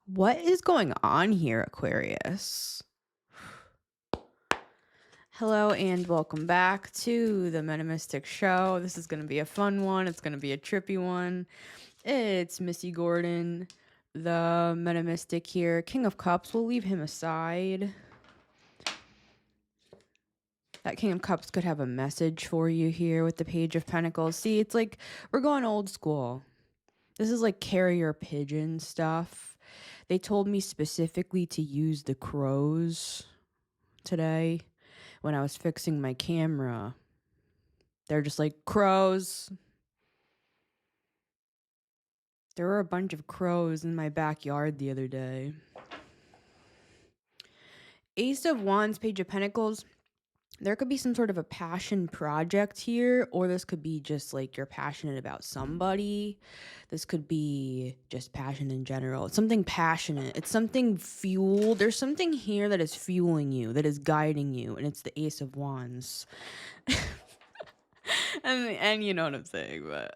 What is going on here, Aquarius? Hello and welcome back to the Metamystic Show. This is going to be a fun one. It's going to be a trippy one. It's Missy Gordon, the Metamystic here. King of Cups, we'll leave him aside. That King of Cups could have a message for you here with the Page of Pentacles. See, it's like we're going old school. This is like carrier pigeon stuff. They told me specifically to use the crows today when I was fixing my camera. They're just like, crows. There were a bunch of crows in my backyard the other day. Ace of Wands, Page of Pentacles. There could be some sort of a passion project here, or this could be just like you're passionate about somebody. This could be just passion in general. It's something passionate. It's something fueled. There's something here that is fueling you, that is guiding you, and it's the Ace of Wands. and you know what I'm saying, but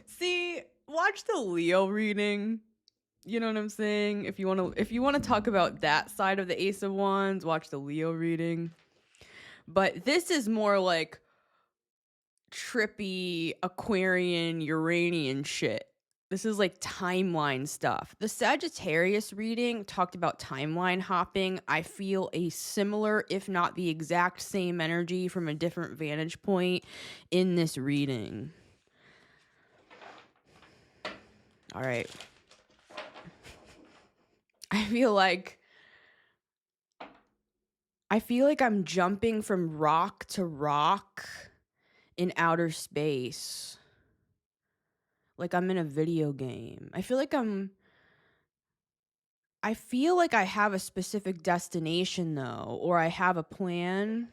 see, watch the Leo reading. You know what I'm saying? If you want to talk about that side of the Ace of Wands, watch the Leo reading. But this is more like trippy Aquarian Uranian shit. This is like timeline stuff. The Sagittarius reading talked about timeline hopping. I feel a similar, if not the exact same energy from a different vantage point in this reading. All right. I feel like I'm jumping from rock to rock in outer space. Like I'm in a video game. I feel like I have a specific destination though, or I have a plan.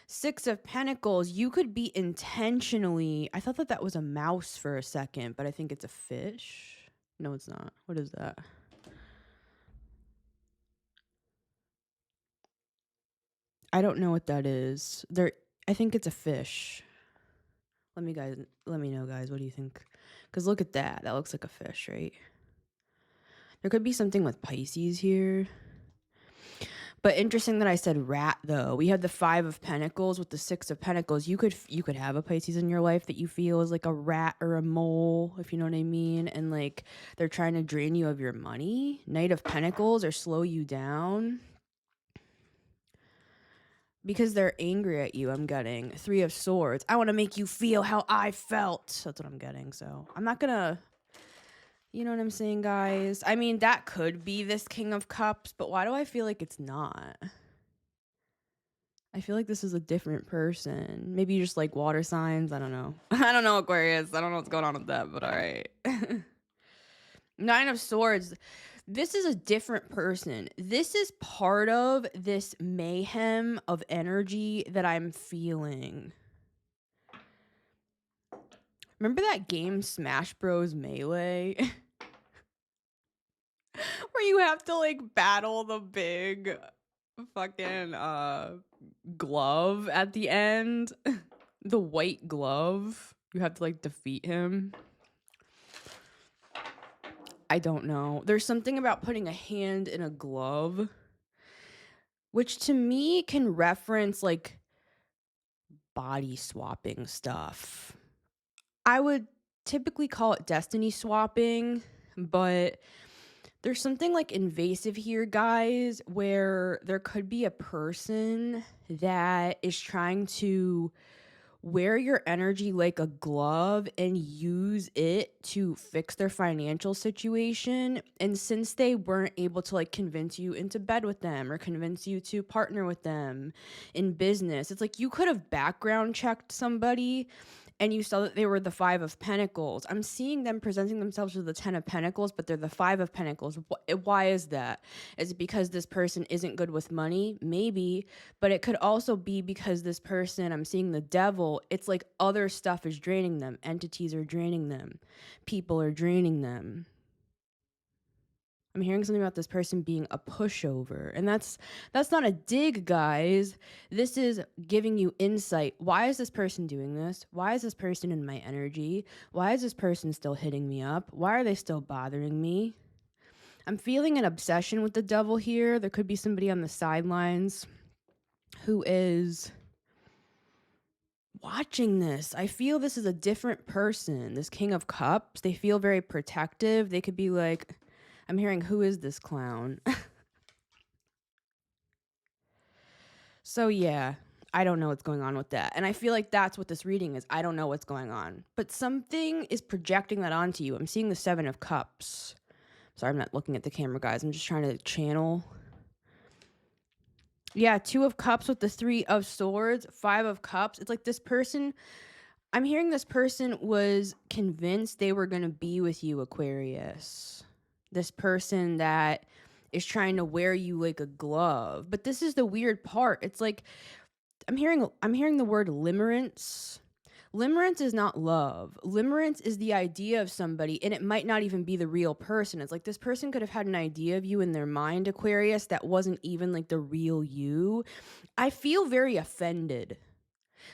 Six of Pentacles, you could be intentionally, I thought that was a mouse for a second, but I think it's a fish. No, it's not. What is that? I don't know what that is. I think it's a fish. Let me know, guys. What do you think? Because look at that. That looks like a fish, right? There could be something with Pisces here. But interesting that I said rat, though. We had the Five of Pentacles with the Six of Pentacles. You could have a Pisces in your life that you feel is like a rat or a mole, if you know what I mean. And like they're trying to drain you of your money. Knight of Pentacles or slow you down. Because they're angry at you, I'm getting. Three of Swords. I want to make you feel how I felt. That's what I'm getting. So I'm not gonna... You know what I'm saying, guys? I mean, that could be this King of Cups, but why do I feel like it's not? I feel like this is a different person. Maybe you just like water signs. I don't know. I don't know, Aquarius. I don't know what's going on with that, but all right. Nine of Swords. This is a different person. This is part of this mayhem of energy that I'm feeling. Remember that game Smash Bros. Melee? Where you have to like battle the big fucking glove at the end. The white glove. You have to like defeat him. I don't know. There's something about putting a hand in a glove, which to me can reference like body swapping stuff. I would typically call it destiny swapping, but there's something like invasive here, guys, where there could be a person that is trying to wear your energy like a glove and use it to fix their financial situation. And since they weren't able to like convince you into bed with them or convince you to partner with them in business, it's like you could have background checked somebody and you saw that they were the Five of Pentacles. I'm seeing them presenting themselves as the Ten of Pentacles, but they're the Five of Pentacles. Why is that? Is it because this person isn't good with money? Maybe, but it could also be because this person, I'm seeing the Devil, it's like other stuff is draining them. Entities are draining them. People are draining them. I'm hearing something about this person being a pushover. And that's not a dig, guys. This is giving you insight. Why is this person doing this? Why is this person in my energy? Why is this person still hitting me up? Why are they still bothering me? I'm feeling an obsession with the devil here. There could be somebody on the sidelines who is watching this. I feel this is a different person. This King of Cups, they feel very protective. They could be like, I'm hearing, who is this clown? So yeah, I don't know what's going on with that. And I feel like that's what this reading is. I don't know what's going on. But something is projecting that onto you. I'm seeing the 7 of Cups. Sorry, I'm not looking at the camera, guys. I'm just trying to channel. Yeah, 2 of Cups with the 3 of Swords, 5 of Cups. It's like this person, I'm hearing this person was convinced they were going to be with you, Aquarius. This person that is trying to wear you like a glove. But this is the weird part. It's like I'm hearing the word limerence. Limerence is not love. Limerence is the idea of somebody, and it might not even be the real person. It's like this person could have had an idea of you in their mind, Aquarius, that wasn't even like the real you. I feel very offended.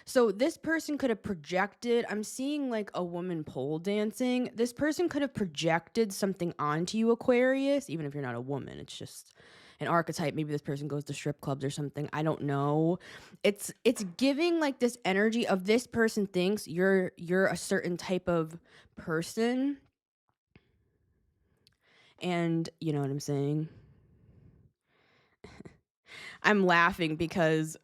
So this person could have projected, I'm seeing like a woman pole dancing. This person could have projected something onto you, Aquarius, even if you're not a woman. It's just an archetype. Maybe this person goes to strip clubs or something. I don't know. It's giving like this energy of this person thinks you're a certain type of person. And you know what I'm saying? I'm laughing because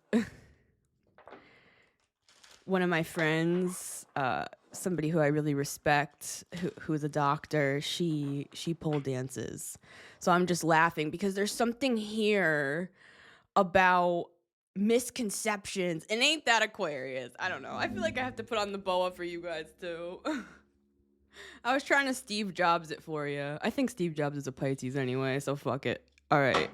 one of my friends, somebody who I really respect, who is a doctor, she pole dances. So I'm just laughing because there's something here about misconceptions. And ain't that Aquarius? I don't know. I feel like I have to put on the boa for you guys too. I was trying to Steve Jobs it for you. I think Steve Jobs is a Pisces anyway, so fuck it. All right.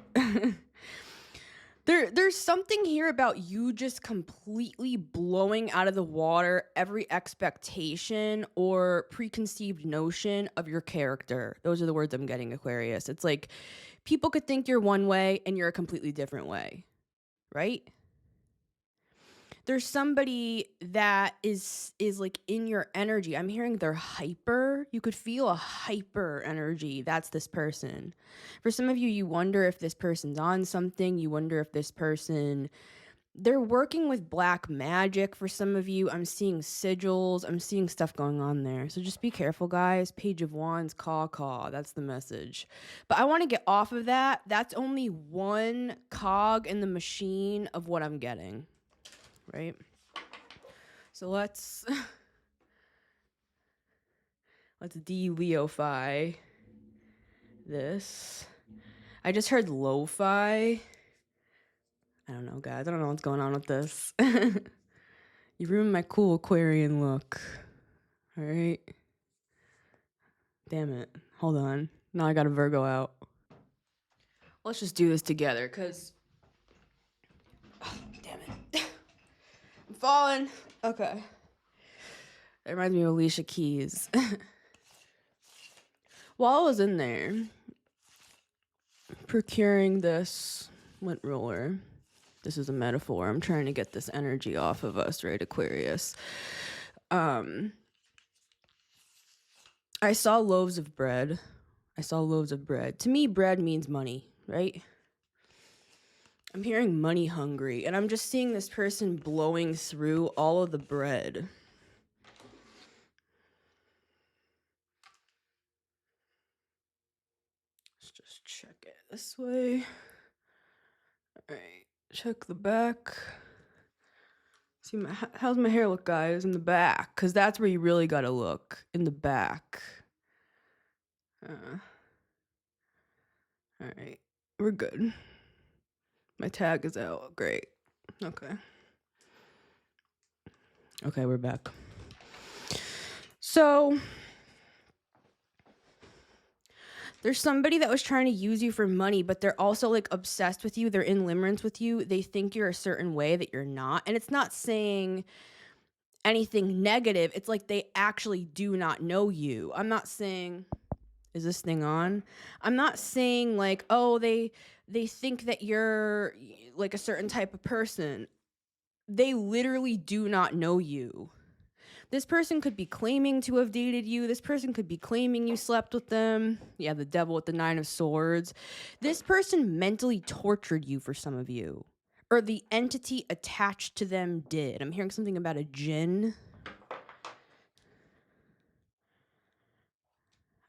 There's something here about you just completely blowing out of the water every expectation or preconceived notion of your character. Those are the words I'm getting, Aquarius. It's like people could think you're one way and you're a completely different way, right? There's somebody that is like in your energy. I'm hearing they're hyper. You could feel a hyper energy. That's this person. For some of you, you wonder if this person's on something. You wonder if this person, they're working with black magic. For some of you, I'm seeing sigils. I'm seeing stuff going on there. So just be careful, guys. Page of Wands, caw. That's the message. But I want to get off of that. That's only one cog in the machine of what I'm getting. Right? So let's de-leofy this. I just heard lo-fi. I don't know, guys. I don't know what's going on with this. You ruined my cool Aquarian look. All right. Damn it. Hold on. Now I got a Virgo out. Let's just do this together, because... Oh, damn it. I'm falling. Okay. That reminds me of Alicia Keys. While I was in there procuring this lint roller, this is a metaphor. I'm trying to get this energy off of us, right, Aquarius? I saw loaves of bread. To me, bread means money, right? I'm hearing money hungry, and I'm just seeing this person blowing through all of the bread. Let's just check it this way. All right, check the back. See, how's my hair look, guys, in the back? Because that's where you really got to look, in the back. All right, we're good. My tag is out. Great. Okay, we're back. So there's somebody that was trying to use you for money, but they're also like obsessed with you. They're in limerence with you. They think you're a certain way that you're not. And it's not saying anything negative. It's like they actually do not know you. I'm not saying Is this thing on? I'm not saying like, oh, they think that you're like a certain type of person. They literally do not know you. This person could be claiming to have dated you. This person could be claiming you slept with them. Yeah, the devil with the 9 of swords. This person mentally tortured you for some of you. Or the entity attached to them did. I'm hearing something about a djinn.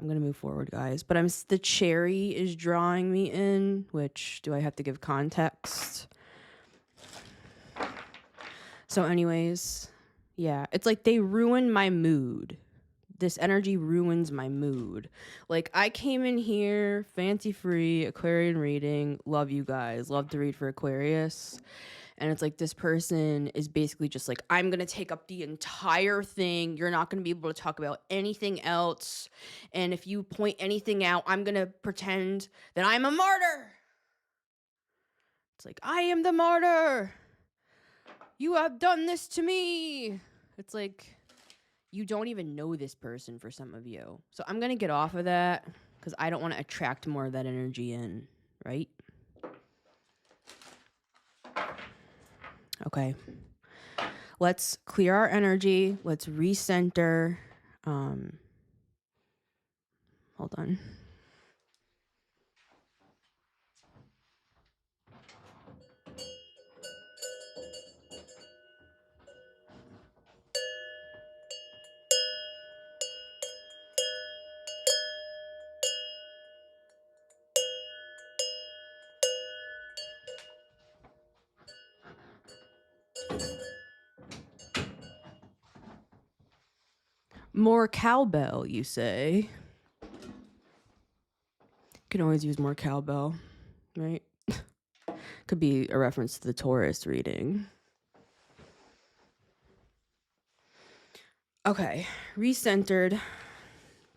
I'm going to move forward, guys. But the cherry is drawing me in, which do I have to give context? So anyways, yeah, it's like they ruin my mood. This energy ruins my mood. Like, I came in here, fancy free, Aquarian reading. Love you guys. Love to read for Aquarius. And it's like this person is basically just like, I'm going to take up the entire thing. You're not going to be able to talk about anything else. And if you point anything out, I'm going to pretend that I'm a martyr. It's like, I am the martyr. You have done this to me. It's like, you don't even know this person for some of you. So I'm going to get off of that because I don't want to attract more of that energy in, right? Okay. Let's clear our energy. Let's recenter. Hold on. More cowbell, you say? Can always use more cowbell, right? Could be a reference to the Taurus reading. Okay, recentered.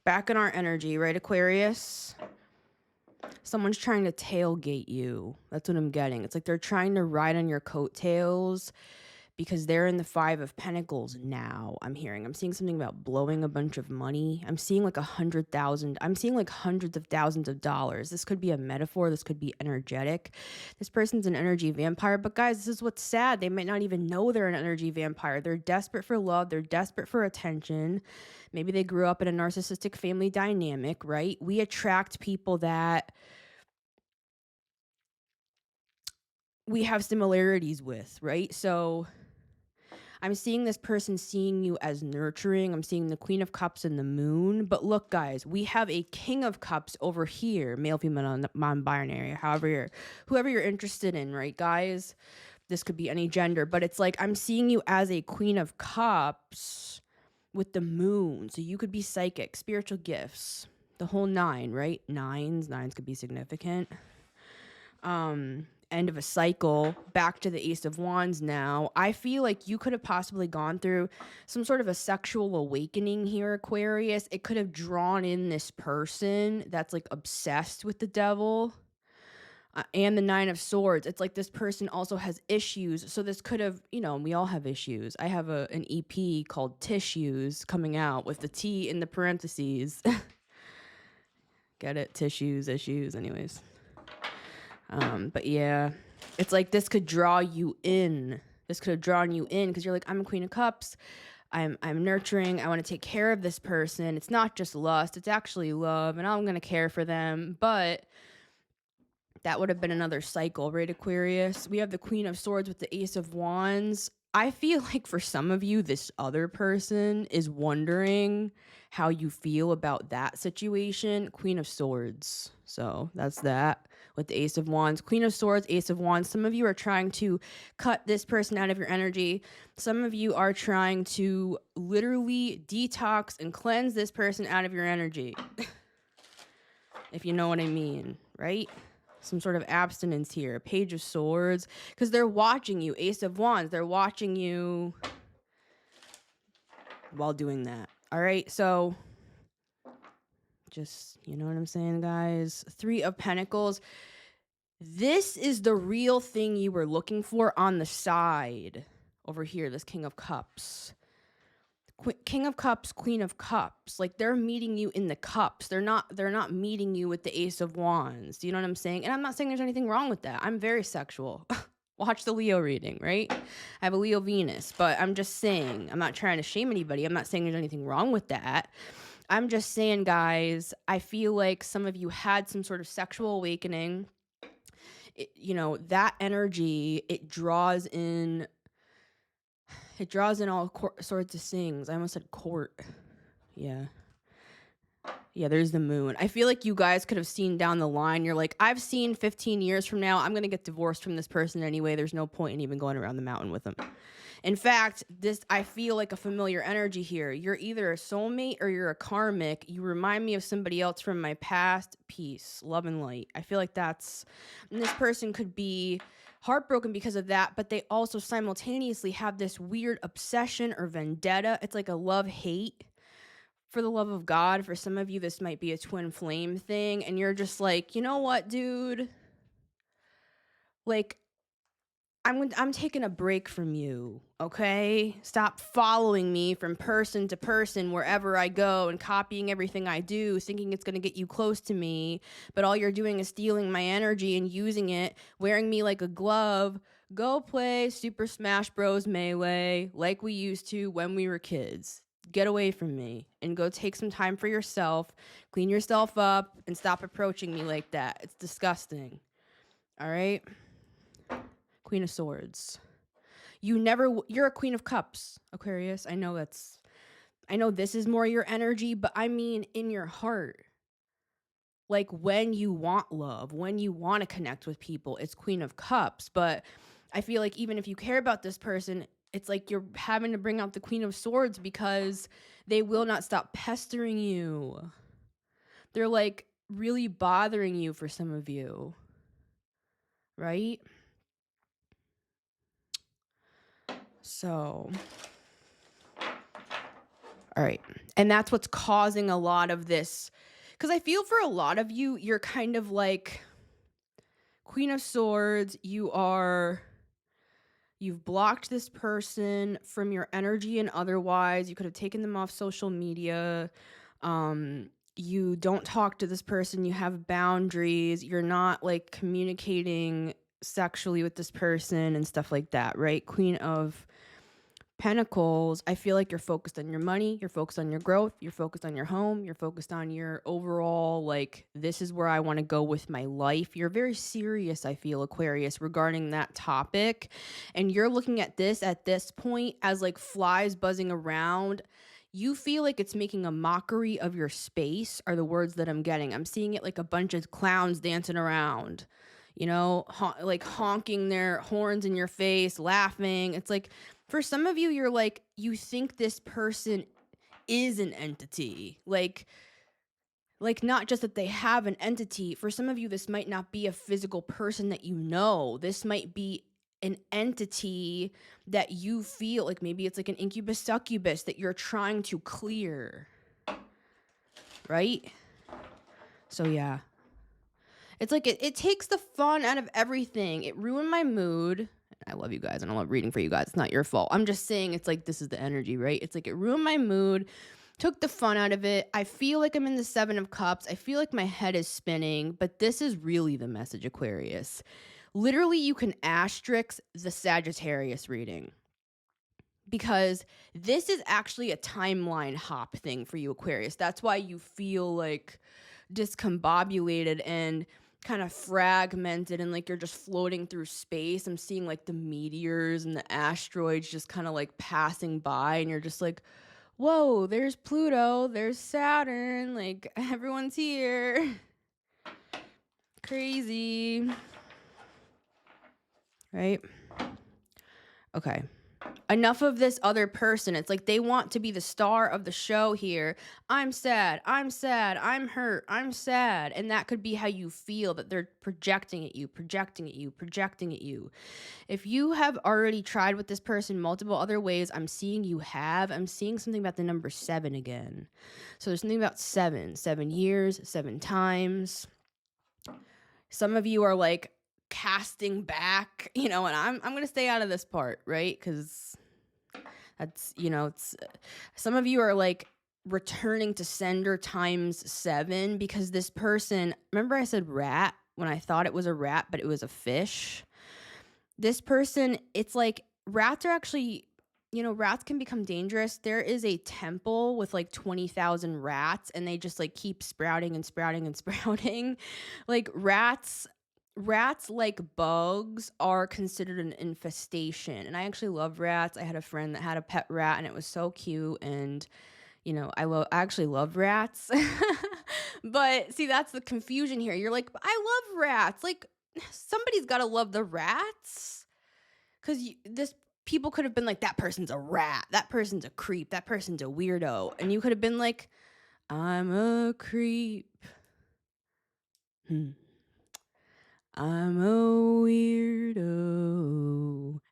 Back in our energy, right, Aquarius? Someone's trying to tailgate you. That's what I'm getting. It's like they're trying to ride on your coattails because they're in the 5 of Pentacles now. I'm seeing something about blowing a bunch of money. I'm seeing like 100,000. I'm seeing like hundreds of thousands of dollars. This could be a metaphor. This could be energetic. This person's an energy vampire. But guys, this is what's sad. They might not even know they're an energy vampire. They're desperate for love. They're desperate for attention. Maybe they grew up in a narcissistic family dynamic, right? We attract people that we have similarities with, right? So I'm seeing this person seeing you as nurturing. I'm seeing the Queen of Cups and the Moon. But look, guys, we have a King of Cups over here, male, female, non-binary, whoever you're interested in, right, guys? This could be any gender, but it's like I'm seeing you as a Queen of Cups with the Moon. So you could be psychic, spiritual gifts, the whole 9, right? Nines could be significant. End of a cycle, back to the Ace of Wands now. I feel like you could have possibly gone through some sort of a sexual awakening here, Aquarius. It could have drawn in this person that's like obsessed with the devil. And the 9 of Swords. It's like this person also has issues. So this could have, we all have issues. I have an EP called Tissues coming out with the T in the parentheses. Get it? Tissues, issues, anyways. But yeah, it's like this could draw you in. This could have drawn you in because you're like, I'm a Queen of Cups. I'm nurturing. I want to take care of this person. It's not just lust. It's actually love. And I'm going to care for them. But that would have been another cycle, right, Aquarius? We have the Queen of Swords with the Ace of Wands. I feel like for some of you, this other person is wondering how you feel about that situation. Queen of Swords. So that's that with the Ace of Wands. Queen of Swords, Ace of Wands. Some of you are trying to cut this person out of your energy. Some of you are trying to literally detox and cleanse this person out of your energy. If you know what I mean, right? Some sort of abstinence here. Page of Swords. Because they're watching you. Ace of Wands. They're watching you while doing that. All right. So just, you know what I'm saying, guys? 3 of Pentacles. This is the real thing you were looking for on the side. Over here, this King of Cups. King of Cups, Queen of Cups. Like, they're meeting you in the cups. They're not meeting you with the Ace of Wands. Do you know what I'm saying? And I'm not saying there's anything wrong with that. I'm very sexual. Watch the Leo reading, right? I have a Leo Venus, but I'm just saying, I'm not trying to shame anybody. I'm not saying there's anything wrong with that. I'm just saying, guys, I feel like some of you had some sort of sexual awakening. That energy, it draws in all sorts of things. I almost said court. Yeah. Yeah, there's the moon. I feel like you guys could have seen down the line. You're like, I've seen 15 years from now, I'm going to get divorced from this person anyway. There's no point in even going around the mountain with them. In fact, I feel like a familiar energy here. You're either a soulmate or you're a karmic. You remind me of somebody else from my past. Peace, love, and light. I feel like and this person could be heartbroken because of that, but they also simultaneously have this weird obsession or vendetta. It's like a love-hate for the love of God. For some of you, this might be a twin flame thing, and you're just like, you know what, dude? Like, I'm taking a break from you, okay? Stop following me from person to person wherever I go and copying everything I do, thinking it's going to get you close to me, but all you're doing is stealing my energy and using it, wearing me like a glove. Go play Super Smash Bros. Melee like we used to when we were kids. Get away from me and go take some time for yourself, clean yourself up, and stop approaching me like that. It's disgusting. All right? Queen of Swords. You're a Queen of Cups, Aquarius. I know this is more your energy, but I mean in your heart. Like, when you want love, when you want to connect with people, it's Queen of Cups. But I feel like even if you care about this person, it's like you're having to bring out the Queen of Swords because they will not stop pestering you. They're like really bothering you for some of you. Right? So, all right. And that's what's causing a lot of this. Because I feel for a lot of you, you're kind of like Queen of Swords. You've blocked this person from your energy and otherwise. You could have taken them off social media. You don't talk to this person. You have boundaries. You're not like communicating sexually with this person and stuff like that, right? Queen of Pentacles, I feel like you're focused on your money, you're focused on your growth, you're focused on your home, you're focused on your overall, like, this is where I want to go with my life. You're very serious, I feel, Aquarius, regarding that topic. And you're looking at this point as like flies buzzing around. You feel like it's making a mockery of your space, are the words that I'm getting. I'm seeing it like a bunch of clowns dancing around, like honking their horns in your face, laughing. It's like, for some of you, you're like, you think this person is an entity. Like not just that they have an entity. For some of you, this might not be a physical person that you know. This might be an entity that you feel like maybe it's like an incubus succubus that you're trying to clear. Right? So yeah. It's like it takes the fun out of everything. It ruined my mood. I love you guys and I love reading for you guys. It's not your fault. I'm just saying it's like this is the energy, right? It's like it ruined my mood, took the fun out of it. I feel like I'm in the 7 of Cups. I feel like my head is spinning, but this is really the message, Aquarius. Literally, you can asterisk the Sagittarius reading because this is actually a timeline hop thing for you, Aquarius. That's why you feel like discombobulated and kind of fragmented and like you're just floating through space. I'm seeing like the meteors and the asteroids just kind of like passing by and you're just like, whoa, there's Pluto, there's Saturn, like everyone's here. Crazy. Right? Okay. Enough of this other person. It's like they want to be the star of the show here. I'm sad, I'm hurt, I'm sad. And that could be how you feel, that they're projecting at you. If you have already tried with this person multiple other ways, I'm seeing something about the number 7 again. So there's something about 7 years, 7 times. Some of you are like casting back, and I'm going to stay out of this part, right? Because That's, it's some of you are like returning to sender times 7 because this person, remember I said rat when I thought it was a rat, but it was a fish. This person, it's like rats are actually, rats can become dangerous. There is a temple with like 20,000 rats and they just like keep sprouting and sprouting and sprouting. Like rats like Bugs are considered an infestation. And I actually love rats. I had a friend that had a pet rat and it was so cute. And, I actually love rats. But see, that's the confusion here. You're like, I love rats. Like, somebody's got to love the rats. Because people could have been like, that person's a rat. That person's a creep. That person's a weirdo. And you could have been like, I'm a creep. I'm a weirdo.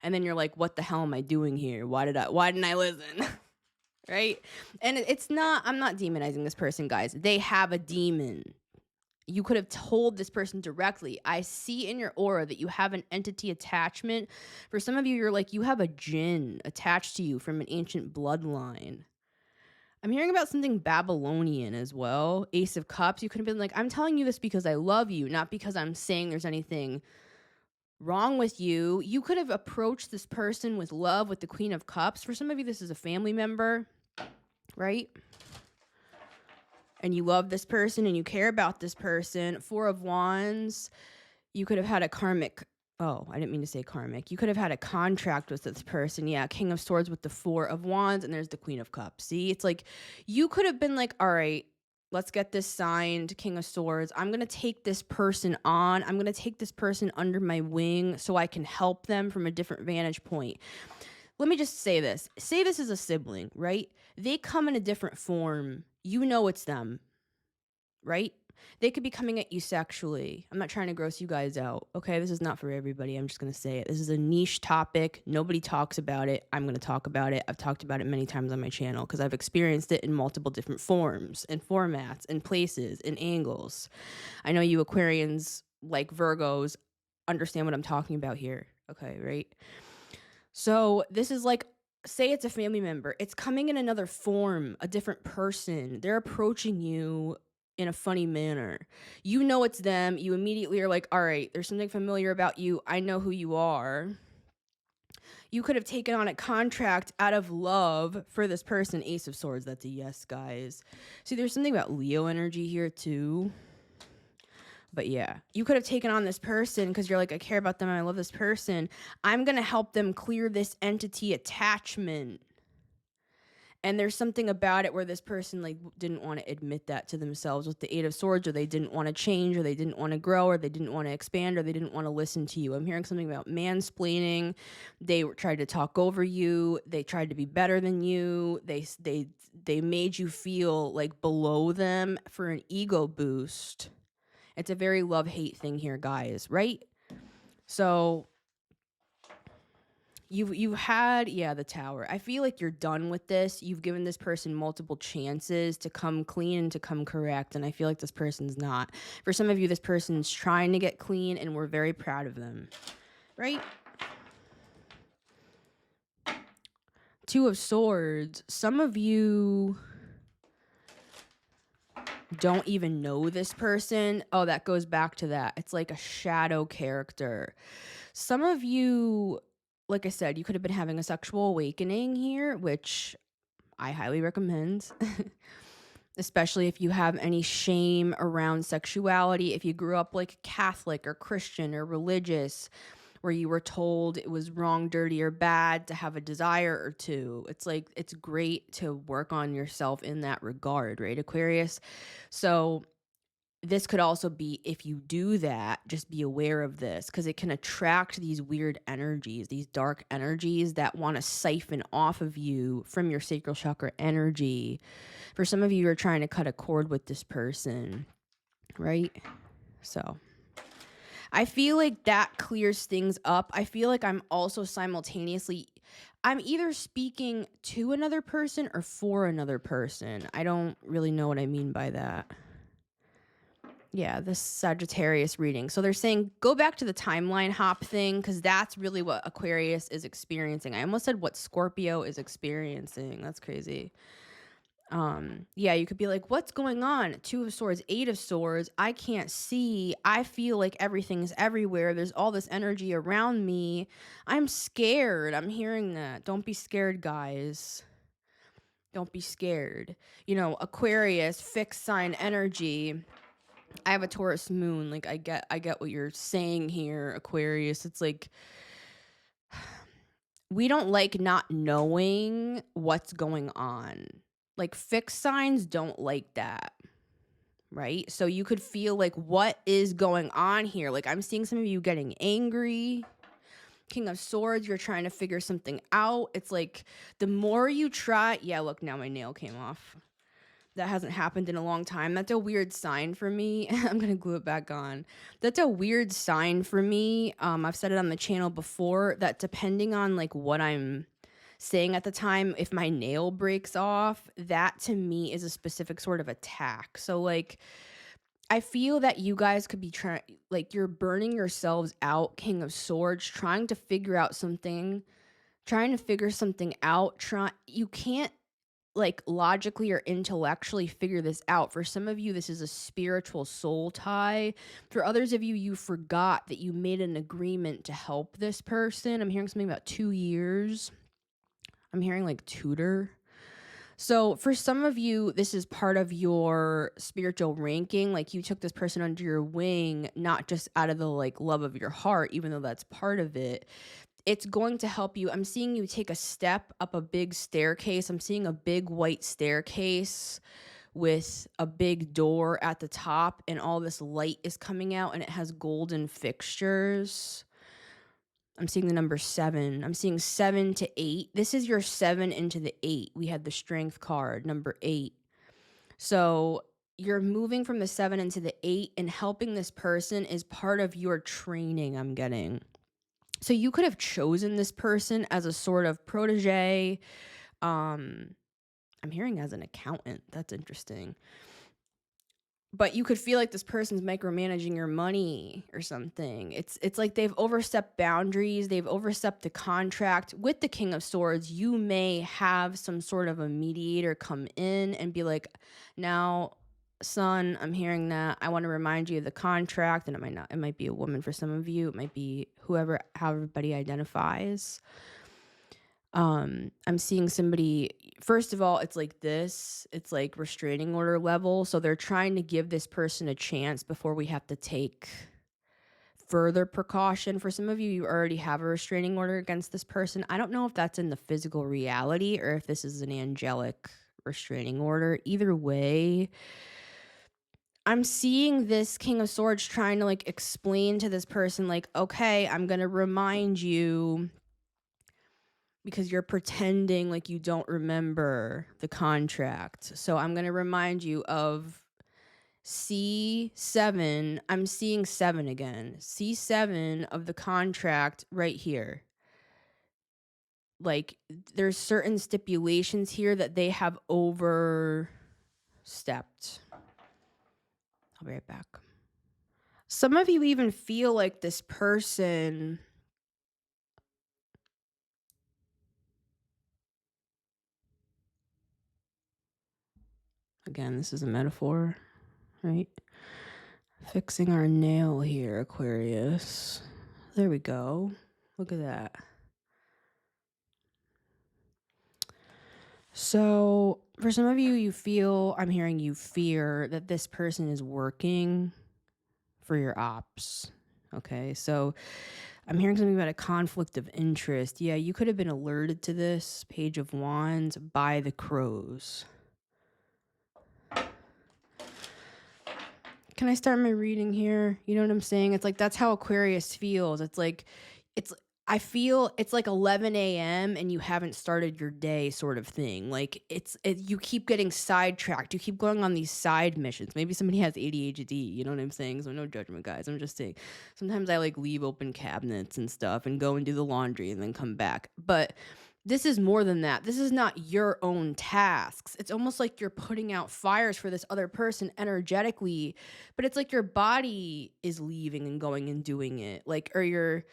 And then you're like, what the hell am I doing here? Why didn't I listen? Right? And I'm not demonizing this person, guys. They have a demon. You could have told this person directly. I see in your aura that you have an entity attachment. For some of you, you're like, you have a jinn attached to you from an ancient bloodline. I'm hearing about something Babylonian as well. Ace of Cups. You could have been like, I'm telling you this because I love you, not because I'm saying there's anything wrong with you. You could have approached this person with love with the Queen of Cups. For some of you, this is a family member, right? And you love this person and you care about this person. 4 of Wands. You could have had a karmic. Oh, I didn't mean to say karmic. You could have had a contract with this person. Yeah, King of Swords with the 4 of Wands, and there's the Queen of Cups. See, it's like you could have been like, all right, let's get this signed, King of Swords. I'm going to take this person on. I'm going to take this person under my wing so I can help them from a different vantage point. Let me just say this. Say this is a sibling, right? They come in a different form. You know it's them, right? They could be coming at you sexually. I'm not trying to gross you guys out. Okay, this is not for everybody. I'm just going to say it. This is a niche topic. Nobody talks about it. I'm going to talk about it. I've talked about it many times on my channel because I've experienced it in multiple different forms and formats and places and angles. I know you Aquarians, like Virgos, understand what I'm talking about here. Okay, right? So this is like, say it's a family member. It's coming in another form, a different person. They're approaching you in a funny manner. You know it's them. You immediately are like, all right, there's something familiar about you. I know who you are. You could have taken on a contract out of love for this person. Ace of Swords, that's a yes, guys. See, there's something about Leo energy here too. But yeah, you could have taken on this person because you're like, I care about them and I love this person. I'm going to help them clear this entity attachment. And there's something about it where this person like didn't want to admit that to themselves with the 8 of Swords, or they didn't want to change, or they didn't want to grow, or they didn't want to expand, or they didn't want to listen to you. I'm hearing something about mansplaining. They tried to talk over you. They tried to be better than you. They made you feel like below them for an ego boost. It's a very love-hate thing here, guys, right? So you've had, the Tower. I feel like you're done with this. You've given this person multiple chances to come clean and to come correct, and I feel like this person's not. For some of you, this person's trying to get clean, and we're very proud of them, right? 2 of Swords. Some of you don't even know this person. Oh, that goes back to that. It's like a shadow character. Some of you, like I said, you could have been having a sexual awakening here, which I highly recommend. Especially if you have any shame around sexuality. If you grew up like Catholic or Christian or religious, where you were told it was wrong, dirty, or bad to have a desire or two. It's like, it's great to work on yourself in that regard, right, Aquarius? So this could also be, if you do that, just be aware of this, because it can attract these weird energies, these dark energies that want to siphon off of you from your sacral chakra energy. For some of you, you're trying to cut a cord with this person, right? So I feel like that clears things up. I feel like I'm also simultaneously, I'm either speaking to another person or for another person. I don't really know what I mean by that. Yeah, this Sagittarius reading. So they're saying go back to the timeline hop thing, because that's really what Aquarius is experiencing. I almost said what Scorpio is experiencing. That's crazy. Yeah, you could be like, what's going on? 2 of Swords, 8 of Swords. I can't see. I feel like everything's everywhere. There's all this energy around me. I'm scared. I'm hearing that. Don't be scared, guys. Don't be scared. You know, Aquarius, fixed sign energy. I have a Taurus moon. Like I get what you're saying here, Aquarius. It's like we don't like not knowing what's going on. Like fixed signs don't like that. Right? So you could feel like what is going on here? Like I'm seeing some of you getting angry. King of Swords, you're trying to figure something out. It's like the more you try, yeah, look, now my nail came off. That hasn't happened in a long time. That's a weird sign for me. I'm going to glue it back on. That's a weird sign for me. I've said it on the channel before that depending on like what I'm saying at the time, if my nail breaks off, that to me is a specific sort of attack. So like, I feel that you guys could be trying, like you're burning yourselves out, King of Swords, trying to figure out something, trying to figure something out. You can't like logically or intellectually figure this out. For some of you, this is a spiritual soul tie. For others of you, you forgot that you made an agreement to help this person. I'm hearing something about 2 years. I'm hearing like tutor. So for some of you, this is part of your spiritual ranking. Like you took this person under your wing, not just out of the like love of your heart, even though that's part of it. It's going to help you. I'm seeing you take a step up a big staircase. I'm seeing a big white staircase with a big door at the top, and all this light is coming out, and it has golden fixtures. I'm seeing the number 7. I'm seeing 7 to 8. This is your 7 into the 8. We had the strength card, number 8. So you're moving from the 7 into the 8, and helping this person is part of your training, I'm getting. So you could have chosen this person as a sort of protege. I'm hearing as an accountant. That's interesting. But you could feel like this person's micromanaging your money or something. It's like they've overstepped boundaries. They've overstepped the contract. With the King of Swords, you may have some sort of a mediator come in and be like, now, son, I'm hearing that. I want to remind you of the contract. And it might be a woman for some of you. It might be how everybody identifies. I'm seeing somebody, first of all, it's like this. It's like restraining order level. So they're trying to give this person a chance before we have to take further precaution. For some of you, you already have a restraining order against this person. I don't know if that's in the physical reality or if this is an angelic restraining order. Either way, I'm seeing this King of Swords trying to like explain to this person like, okay, I'm going to remind you, because you're pretending like you don't remember the contract. So I'm going to remind you of C7. I'm seeing 7 again. C7 of the contract right here. Like there's certain stipulations here that they have overstepped. I'll be right back. Some of you even feel like this person, again, this is a metaphor, right? Fixing our nail here, Aquarius. There we go. Look at that. So for some of you, I'm hearing you fear that this person is working for your ops. Okay, so I'm hearing something about a conflict of interest. Yeah, you could have been alerted to this, Page of Wands, by the crows. Can I start my reading here? You know what I'm saying? It's like, that's how Aquarius feels. I feel it's like 11 a.m. and you haven't started your day sort of thing. Like you keep getting sidetracked. You keep going on these side missions. Maybe somebody has ADHD, you know what I'm saying? So no judgment, guys. I'm just saying sometimes I like leave open cabinets and stuff and go and do the laundry and then come back. But this is more than that. This is not your own tasks. It's almost like you're putting out fires for this other person energetically, but it's like your body is leaving and going and doing it. Like, or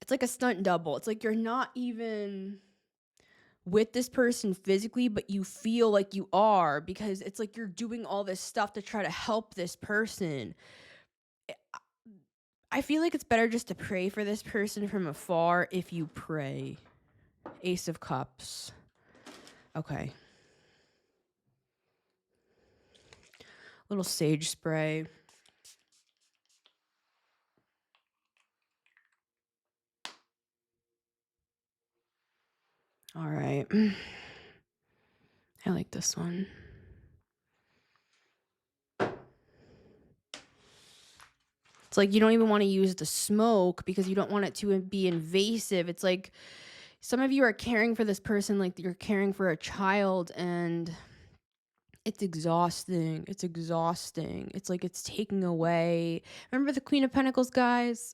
it's like a stunt double. It's like you're not even with this person physically, but you feel like you are, because it's like you're doing all this stuff to try to help this person. I feel like it's better just to pray for this person from afar if you pray. Ace of Cups. Okay. Little sage spray. All right. I like this one. It's like you don't even want to use the smoke because you don't want it to be invasive. It's like some of you are caring for this person like you're caring for a child, and it's exhausting. It's exhausting. It's like it's taking away. Remember the Queen of Pentacles, guys?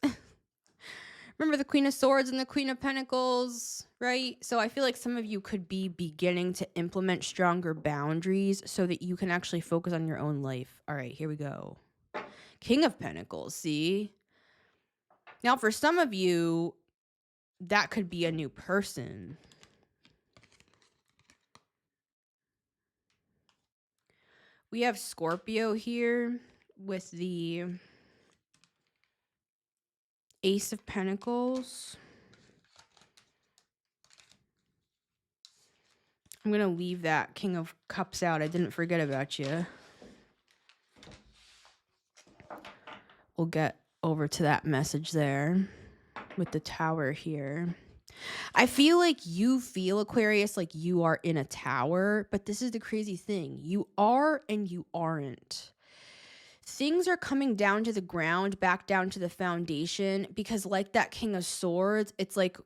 Remember the Queen of Swords and the Queen of Pentacles, right? So I feel like some of you could be beginning to implement stronger boundaries so that you can actually focus on your own life. All right, here we go. King of Pentacles, see? Now, for some of you, that could be a new person. We have Scorpio here with the Ace of Pentacles. I'm going to leave that King of Cups out. I didn't forget about you. We'll get over to that message there with the Tower here. I feel like you feel, Aquarius, like you are in a tower, but this is the crazy thing. You are and you aren't. Things are coming down to the ground, back down to the foundation, because like that King of Swords, it's like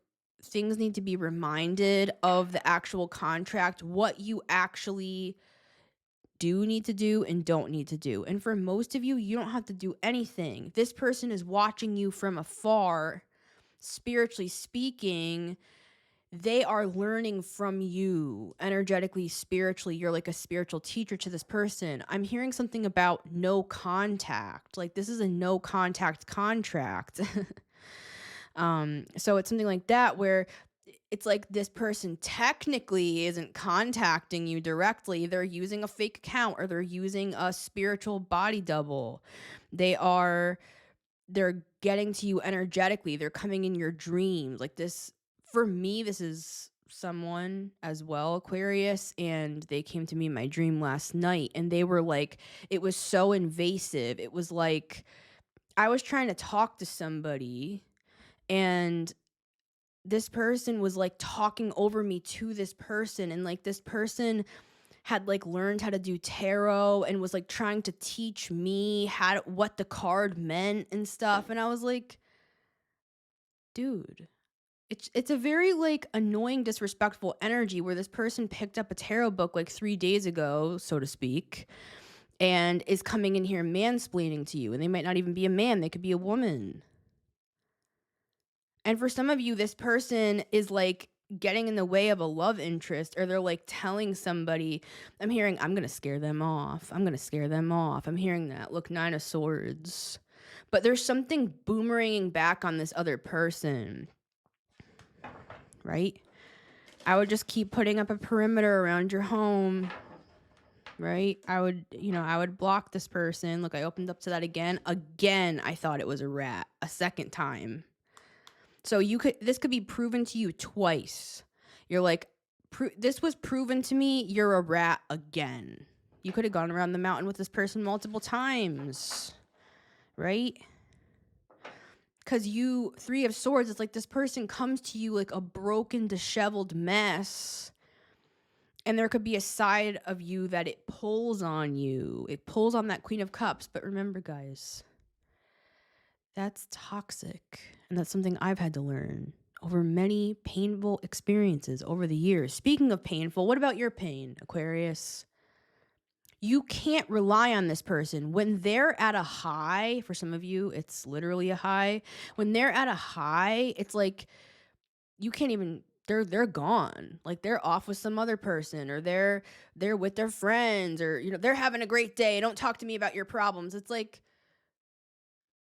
things need to be reminded of the actual contract, what you actually do need to do and don't need to do. And for most of you, you don't have to do anything. This person is watching you from afar, spiritually speaking. They are learning from you energetically, spiritually. You're like a spiritual teacher to this person. I'm hearing something about no contact. Like this is a no contact contract. So it's something like that where it's like this person technically isn't contacting you directly. They're using a fake account or they're using a spiritual body double. They're getting to you energetically. They're coming in your dreams. Like this, for me, this is someone as well, Aquarius, and they came to me in my dream last night, and they were like, it was so invasive. It was like I was trying to talk to somebody, and this person was like talking over me to this person, and like this person had like learned how to do tarot and was like trying to teach me what the card meant and stuff. And I was like, dude, it's a very like annoying, disrespectful energy where this person picked up a tarot book like 3 days ago, so to speak, and is coming in here mansplaining to you. And they might not even be a man, they could be a woman. And for some of you, this person is like getting in the way of a love interest, or they're like telling somebody, I'm hearing, I'm going to scare them off. I'm going to scare them off. I'm hearing that. Look, 9 of Swords. But there's something boomeranging back on this other person, right? I would just keep putting up a perimeter around your home, right? I would block this person. Look, I opened up to that again. Again, I thought it was a rat. A second time. So this could be proven to you twice. You're like, this was proven to me. You're a rat again. You could have gone around the mountain with this person multiple times, right? Because 3 of Swords, it's like this person comes to you like a broken, disheveled mess. And there could be a side of you that it pulls on you. It pulls on that Queen of Cups. But remember, guys, that's toxic. And that's something I've had to learn over many painful experiences over the years. Speaking of painful, what about your pain, Aquarius? You can't rely on this person. When they're at a high, for some of you, it's literally a high. When they're at a high, it's like you can't even they're gone. Like they're off with some other person, or they're with their friends, or they're having a great day. Don't talk to me about your problems. It's like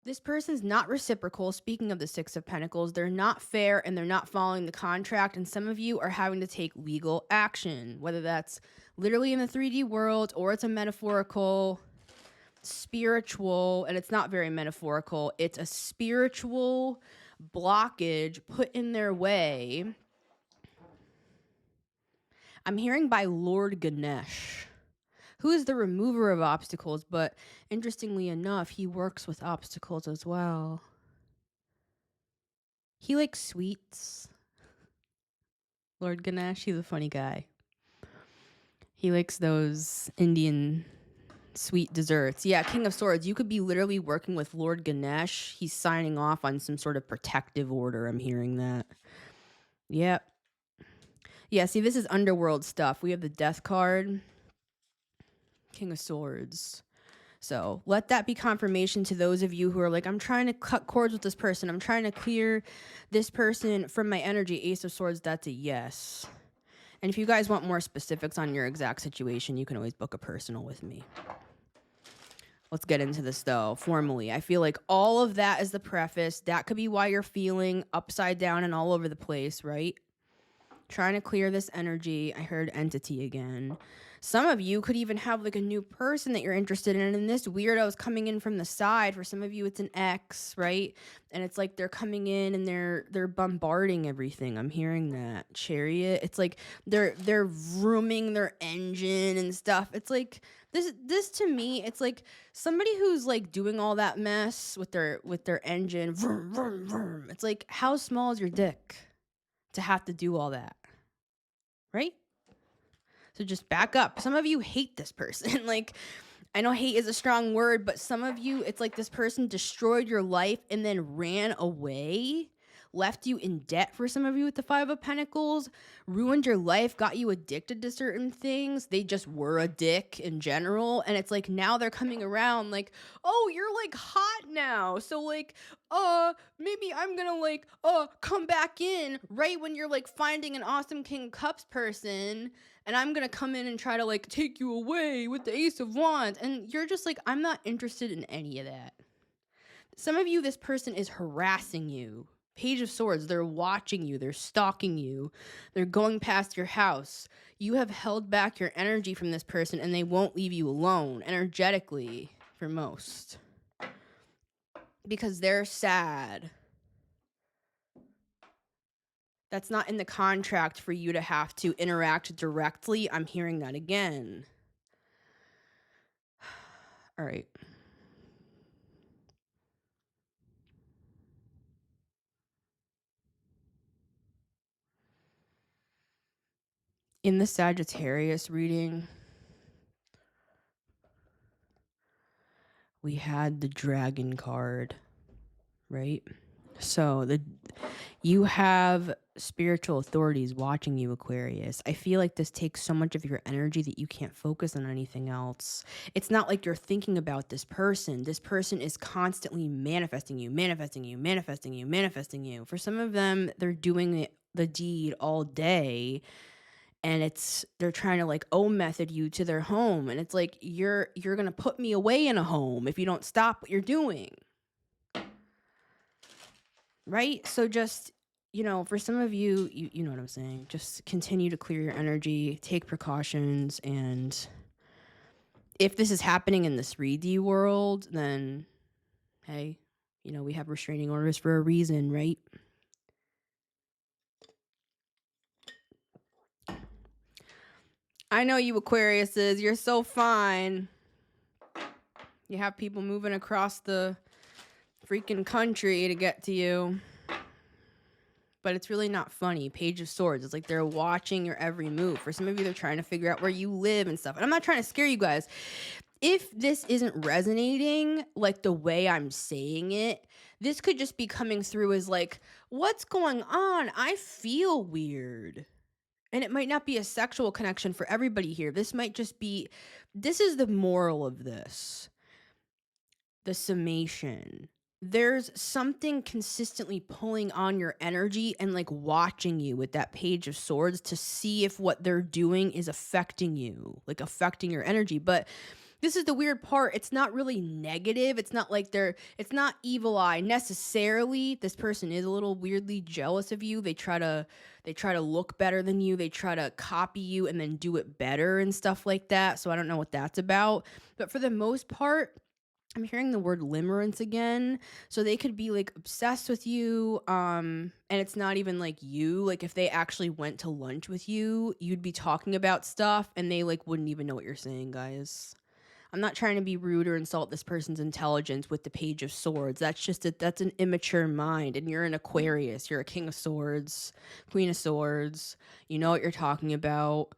this person's not reciprocal. Speaking of the Six of Pentacles, they're not fair and they're not following the contract. And some of you are having to take legal action, whether that's literally in the 3D world or it's a metaphorical, spiritual, and it's not very metaphorical. It's a spiritual blockage put in their way. I'm hearing by Lord Ganesh, who is the remover of obstacles, but interestingly enough, he works with obstacles as well. He likes sweets. Lord Ganesh, he's a funny guy. He likes those Indian sweet desserts. Yeah, King of Swords, you could be literally working with Lord Ganesh. He's signing off on some sort of protective order. I'm hearing that. Yep. Yeah, see, this is underworld stuff. We have the Death card. King of Swords. So let that be confirmation to those of you who are like, I'm trying to cut cords with this person. I'm trying to clear this person from my energy. Ace of Swords, that's a yes. And if you guys want more specifics on your exact situation, you can always book a personal with me. Let's get into this, though, formally. I feel like all of that is the preface. That could be why you're feeling upside down and all over the place, right? Trying to clear this energy. I heard entity again. Some of you could even have like a new person that you're interested in, and this weirdo is coming in from the side. For some of you, it's an ex, right? And it's like they're coming in and they're bombarding everything. I'm hearing that. Chariot. It's like they're vrooming their engine and stuff. It's like this to me, it's like somebody who's like doing all that mess with their engine. Vroom, vroom, vroom. It's like, how small is your dick to have to do all that? Right? So just back up. Some of you hate this person. Like, I know hate is a strong word, but some of you, it's like this person destroyed your life and then ran away, left you in debt for some of you with the Five of Pentacles, ruined your life, got you addicted to certain things. They just were a dick in general. And it's like now they're coming around like, oh, you're like hot now. So like, maybe I'm gonna like, come back in right when you're like finding an awesome King of Cups person. And I'm going to come in and try to, like, take you away with the Ace of Wands. And you're just like, I'm not interested in any of that. Some of you, this person is harassing you. Page of Swords, they're watching you. They're stalking you. They're going past your house. You have held back your energy from this person, and they won't leave you alone, energetically, for most. Because they're sad. That's not in the contract for you to have to interact directly. I'm hearing that again. All right. In the Sagittarius reading, we had the Dragon card, right? So you have spiritual authorities watching you, Aquarius. I feel like this takes so much of your energy that you can't focus on anything else. It's not like you're thinking about this person. This person is constantly manifesting you, manifesting you, manifesting you, manifesting you. For some of them, they're doing the deed all day, and they're trying to like method you to their home. And it's like, you're going to put me away in a home if you don't stop what you're doing. Right? So just, for some of you, you know what I'm saying. Just continue to clear your energy, take precautions. And if this is happening in the 3D world, then, hey, we have restraining orders for a reason, right? I know you Aquariuses, you're so fine. You have people moving across the freaking country to get to you. But it's really not funny. Page of Swords. It's like they're watching your every move. For some of you, they're trying to figure out where you live and stuff. And I'm not trying to scare you guys. If this isn't resonating like the way I'm saying it, this could just be coming through as like, what's going on? I feel weird. And it might not be a sexual connection for everybody here. This might just be, this is the moral of this. The summation. there's something consistently pulling on your energy and like watching you with that page of swords to see if what they're doing is affecting you, like affecting your energy. But this is the weird part. It's not really negative. It's not like it's not evil eye necessarily. This person is a little weirdly jealous of you. They try to look better than you. They try to copy you and then do it better and stuff like that. So I don't know what that's about. But for the most part, I'm hearing the word limerence again. So they could be like obsessed with you. And it's not even like you. Like if they actually went to lunch with you, you'd be talking about stuff and they like wouldn't even know what you're saying, guys. I'm not trying to be rude or insult this person's intelligence with the page of swords. That's an immature mind. And you're an Aquarius. You're a king of swords, queen of swords. You know what you're talking about.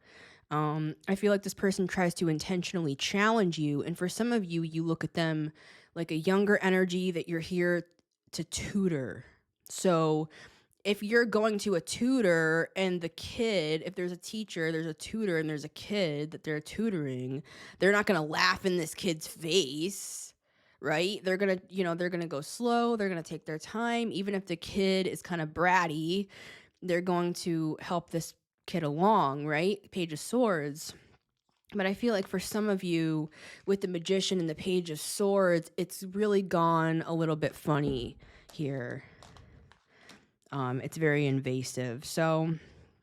I feel like this person tries to intentionally challenge you. And for some of you, you look at them like a younger energy that you're here to tutor. So if you're going to a tutor and the kid, if there's a teacher, there's a tutor, and there's a kid that they're tutoring, they're not going to laugh in this kid's face, right? They're going to, they're going to go slow. They're going to take their time. Even if the kid is kind of bratty, they're going to help this kid along, right? Page of Swords. But I feel like for some of you with the Magician and the Page of Swords, it's really gone a little bit funny here. It's very invasive. So,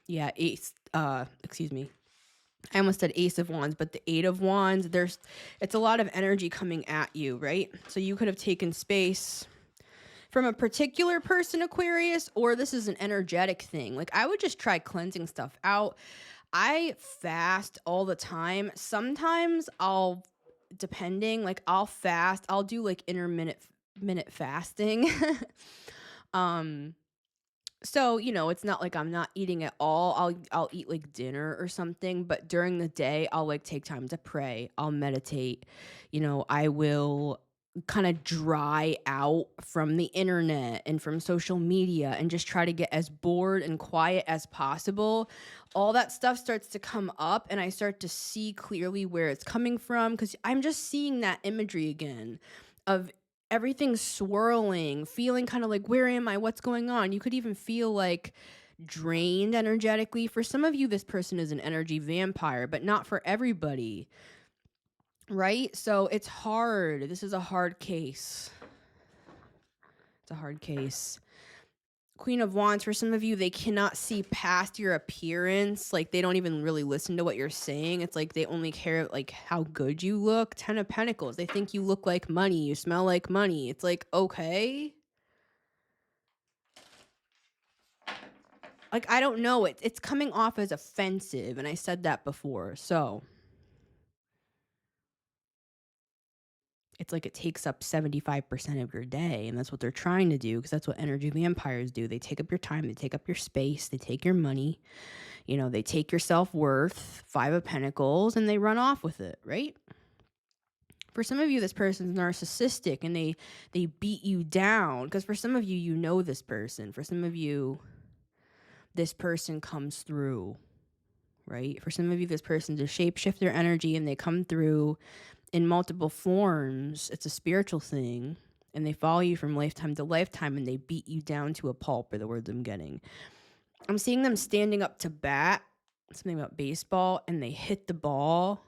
yeah, excuse me. I almost said Ace of Wands, but the Eight of Wands, it's a lot of energy coming at you, right? So you could have taken space from a particular person, Aquarius, or this is an energetic thing. Like I would just try cleansing stuff out. I fast all the time. Sometimes I'll fast. I'll do like intermittent minute fasting. So, it's not like I'm not eating at all. I'll eat like dinner or something, but during the day I'll like take time to pray. I'll meditate. I will kind of dry out from the internet and from social media and just try to get as bored and quiet as possible. All that stuff starts to come up and I start to see clearly where it's coming from because I'm just seeing that imagery again of everything's swirling, feeling kind of like, where am I? What's going on? You could even feel like drained energetically. For some of you, this person is an energy vampire, but not for everybody. Right? So it's hard. This is a hard case. It's a hard case. Queen of Wands, for some of you, they cannot see past your appearance. Like they don't even really listen to what you're saying. It's like they only care like how good you look. 10 of Pentacles. They think you look like money. You smell like money. It's like, okay. Like, I don't know. It's coming off as offensive. And I said that before. So it's like it takes up 75% of your day. And that's what they're trying to do because that's what energy vampires do. They take up your time. They take up your space. They take your money. They take your self-worth, 5 of Pentacles, and they run off with it, right? For some of you, this person's narcissistic and they beat you down. Because for some of you, this person. For some of you, this person comes through, right? For some of you, this person's a shapeshifter energy and they come through in multiple forms. It's a spiritual thing. And they follow you from lifetime to lifetime and they beat you down to a pulp, are the words I'm getting. I'm seeing them standing up to bat, something about baseball, and they hit the ball.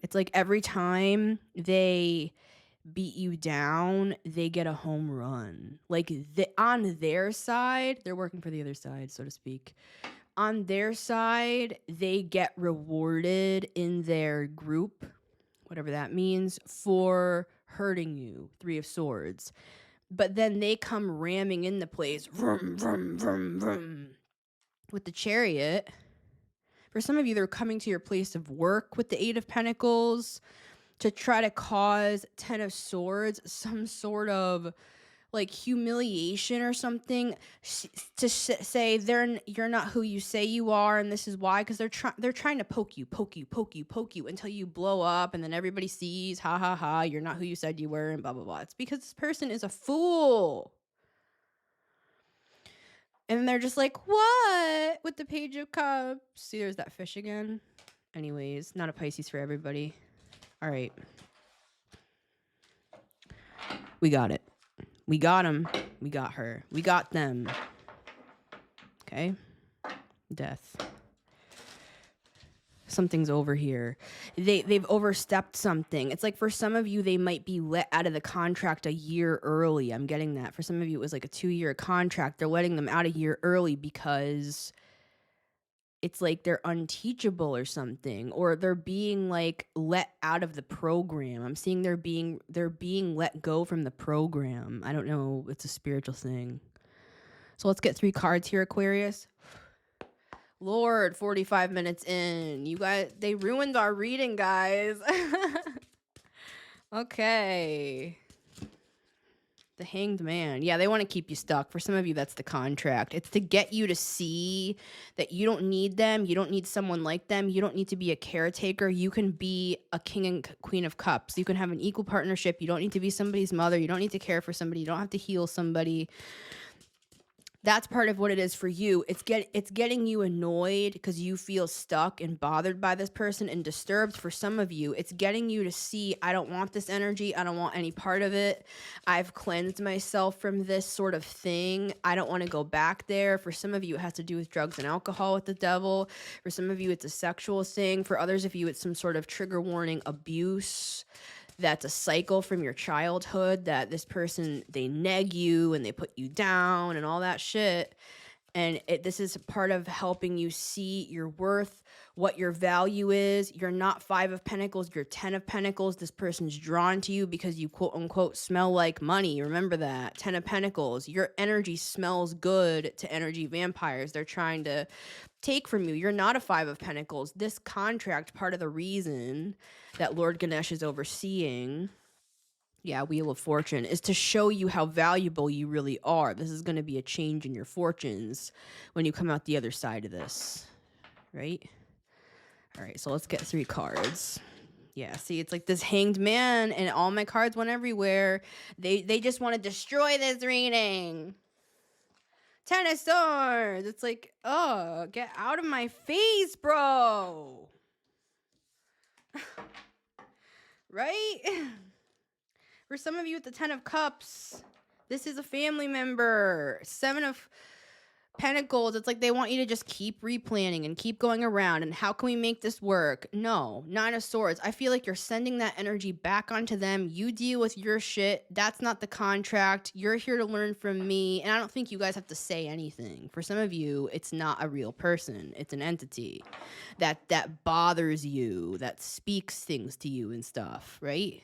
It's like every time they beat you down, they get a home run. Like on their side, they're working for the other side, so to speak. On their side, they get rewarded in their group, whatever that means, for hurting you. 3 of Swords. But then they come ramming in the place, vroom, vroom, vroom, vroom, with the Chariot. For some of you, they're coming to your place of work with the 8 of Pentacles to try to cause 10 of Swords some sort of like humiliation or something, to say you're not who you say you are, and this is why, because they're trying to poke you until you blow up, and then everybody sees, ha ha ha, you're not who you said you were, and blah blah blah. It's because this person is a fool, and they're just like, what, with the Page of Cups. See, there's that fish again. Anyways, not a Pisces for everybody. All right. We got it. We got him. We got her. We got them. Okay. Death. Something's over here. They've overstepped something. It's like for some of you, they might be let out of the contract a year early. I'm getting that. For some of you, it was like a 2-year contract. They're letting them out a year early because it's like they're unteachable or something, or they're being like let out of the program. I'm seeing they're being let go from the program. I don't know. It's a spiritual thing. So let's get 3 cards here, Aquarius. Lord, 45 minutes in. You guys, they ruined our reading, guys. Okay. The Hanged Man. Yeah, they want to keep you stuck. For some of you, that's the contract. It's to get you to see that you don't need them. You don't need someone like them. You don't need to be a caretaker. You can be a king and queen of cups. You can have an equal partnership. You don't need to be somebody's mother. You don't need to care for somebody. You don't have to heal somebody. That's part of what it is for you. It's getting you annoyed because you feel stuck and bothered by this person and disturbed. For some of you, it's getting you to see, I don't want this energy. I don't want any part of it. I've cleansed myself from this sort of thing. I don't want to go back there. For some of you, it has to do with drugs and alcohol with the devil. For some of you, it's a sexual thing. For others of you, it's some sort of trigger warning abuse. That's a cycle from your childhood, that this person, they neg you and they put you down and all that shit. And this is part of helping you see your worth, what your value is. You're not 5 of Pentacles, you're 10 of Pentacles. This person's drawn to you because you quote unquote smell like money. Remember that. 10 of Pentacles. Your energy smells good to energy vampires. They're trying to take from you. You're not a 5 of Pentacles. This contract, part of the reason that Lord Ganesh is overseeing, Wheel of Fortune, is to show you how valuable you really are. This is going to be a change in your fortunes when you come out the other side of this, right? All right, so let's get 3 cards. Yeah, see, it's like this Hanged Man, and all my cards went everywhere. They just want to destroy this reading. 10 of Swords. It's like, oh, get out of my face, bro. Right? For some of you with the 10 of Cups, this is a family member. 7 of Pentacles, it's like they want you to just keep replanning and keep going around. And how can we make this work? No. 9 of Swords, I feel like you're sending that energy back onto them. You deal with your shit. That's not the contract. You're here to learn from me. And I don't think you guys have to say anything. For some of you, it's not a real person. It's an entity that bothers you, that speaks things to you and stuff, right?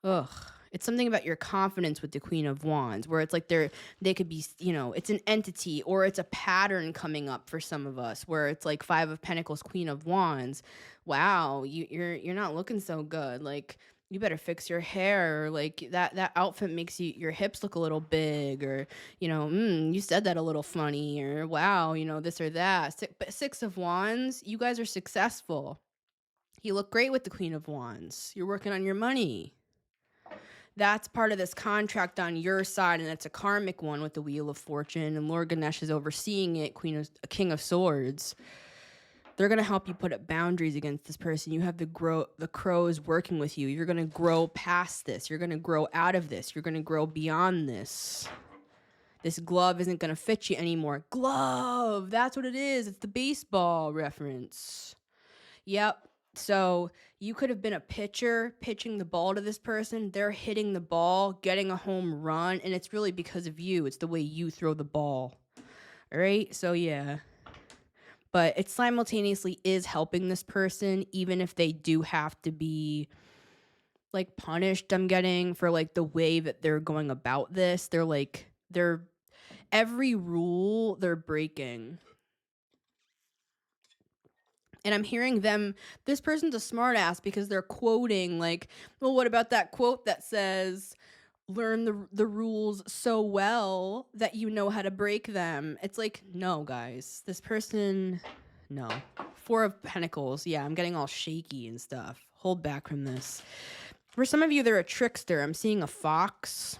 Ugh. It's something about your confidence with the Queen of Wands, where it's like they could be, it's an entity, or it's a pattern coming up for some of us, where it's like 5 of Pentacles, Queen of Wands. Wow, you're not looking so good. Like, you better fix your hair. Or like that outfit makes your hips look a little big, or you said that a little funny, or wow, this or that. But 6 of Wands, you guys are successful. You look great with the Queen of Wands. You're working on your money. That's part of this contract on your side, and it's a karmic one with the Wheel of Fortune, and Lord Ganesh is overseeing it, King of Swords. They're going to help you put up boundaries against this person. You have the crows working with you. You're going to grow past this. You're going to grow out of this. You're going to grow beyond this. This glove isn't going to fit you anymore. Glove! That's what it is. It's the baseball reference. Yep. So you could have been a pitcher pitching the ball to this person. They're hitting the ball, getting a home run, and it's really because of you. It's the way you throw the ball. All right? So, yeah. But it simultaneously is helping this person, even if they do have to be, like, punished, I'm getting, for, like, the way that they're going about this. They're every rule they're breaking. And I'm hearing this person's a smartass because they're quoting, like, well, what about that quote that says, learn the rules so well that you know how to break them? It's like, no, guys. This person, no. 4 of Pentacles. Yeah, I'm getting all shaky and stuff. Hold back from this. For some of you, they're a trickster. I'm seeing a fox.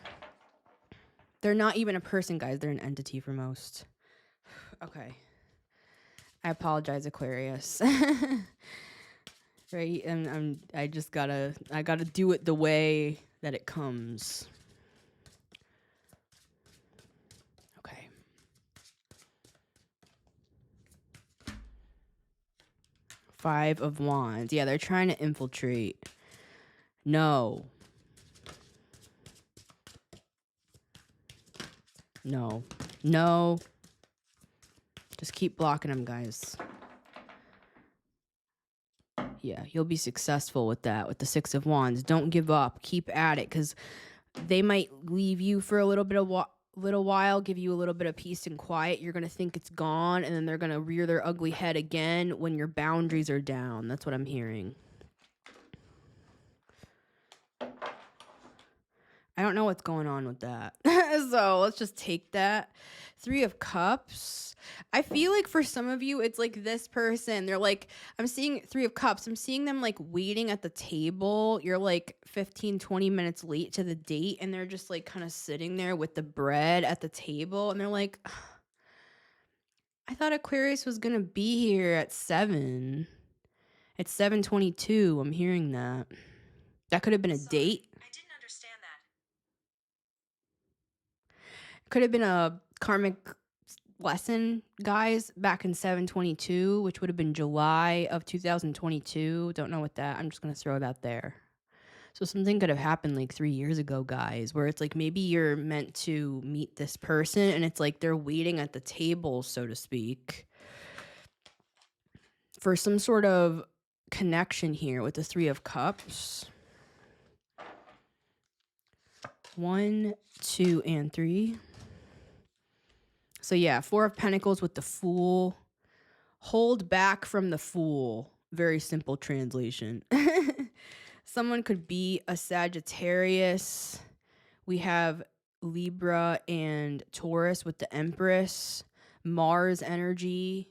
They're not even a person, guys. They're an entity for most. Okay. I apologize, Aquarius. Right? And I gotta do it the way that it comes. Five of Wands. Yeah, they're trying to infiltrate. No. No. No. Just keep blocking them, guys. Yeah, you'll be successful with that, with the Six of Wands. Don't give up. Keep at it, because they might leave you for a little while, give you a little bit of peace and quiet. You're going to think it's gone, and then they're going to rear their ugly head again when your boundaries are down. That's what I'm hearing. I don't know what's going on with that. So let's just take that. Three of Cups. I feel like for some of you, it's like this person. They're like, I'm seeing Three of Cups. I'm seeing them like waiting at the table. You're like 15, 20 minutes late to the date. And they're just like kind of sitting there with the bread at the table. And they're like, I thought Aquarius was going to be here at 7. It's 7:22. I'm hearing that. That could have been a date. Could have been a karmic lesson, guys, back in 7/22, which would have been July of 2022. Don't know what that. I'm just going to throw that there. So something could have happened like 3 years ago, guys, where it's like maybe you're meant to meet this person and it's like they're waiting at the table, so to speak, for some sort of connection here with the Three of Cups. 1, 2, and 3. So yeah, Four of Pentacles with the Fool. Hold back from the Fool. Very simple translation. Someone could be a Sagittarius. We have Libra and Taurus with the Empress. Mars energy.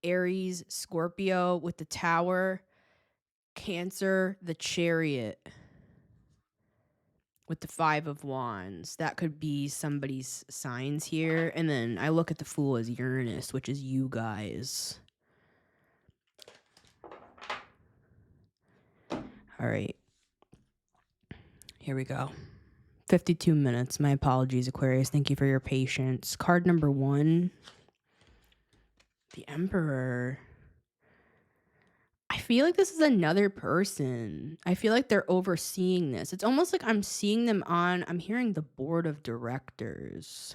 Aries, Scorpio with the Tower. Cancer, the Chariot with the Five of Wands. That could be somebody's signs here. And then I look at the Fool as Uranus, which is you guys. All right. Here we go. 52 minutes. My apologies, Aquarius. Thank you for your patience. Card number 1. The Emperor. I feel like this is another person. I feel like they're overseeing this. It's almost like I'm seeing them on, I'm hearing the board of directors.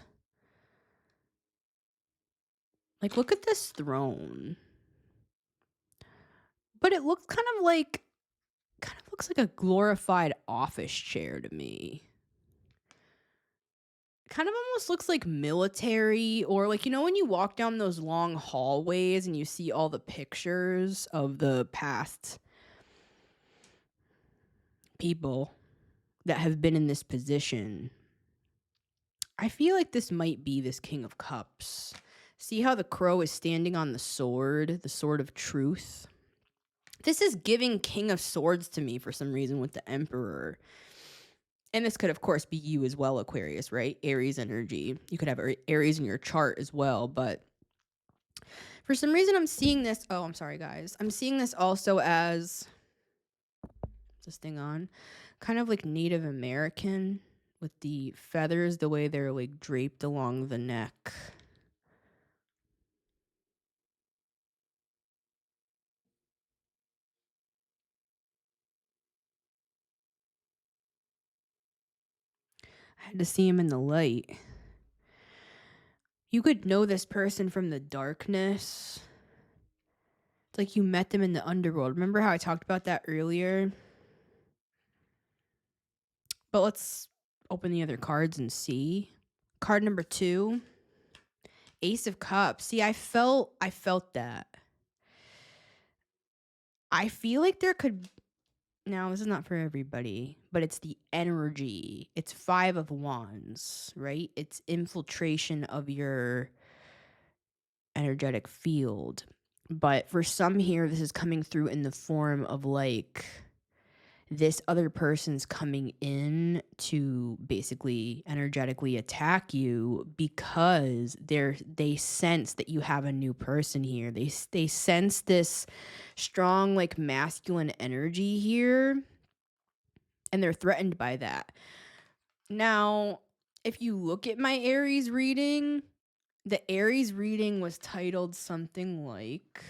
Like, look at this throne. But it looks kind of looks like a glorified office chair to me. Kind of almost looks like military, or like, you know, when you walk down those long hallways and you see all the pictures of the past people that have been in this position. I feel like this might be this King of Cups. See how the crow is standing on the sword of truth? This is giving King of Swords to me for some reason with the Emperor. And this could, of course, be you as well, Aquarius, right? Aries energy. You could have Aries in your chart as well. But for some reason, I'm seeing this. Oh, I'm sorry, guys. I'm seeing this also as, is this thing on? Kind of like Native American with the feathers, the way they're like draped along the neck. I had to see him in the light. You could know this person from the darkness. It's like you met them in the underworld. Remember how I talked about that earlier? But let's open the other cards and see. Card number 2. Ace of Cups. See, I felt that. I feel like there could... Now, this is not for everybody, but it's the energy. It's 5 of Wands, right? It's infiltration of your energetic field. But for some here, this is coming through in the form of like this other person's coming in to basically energetically attack you because they sense that you have a new person here. They sense this strong like masculine energy here, and they're threatened by that. Now, if you look at my Aries reading, the Aries reading was titled something like,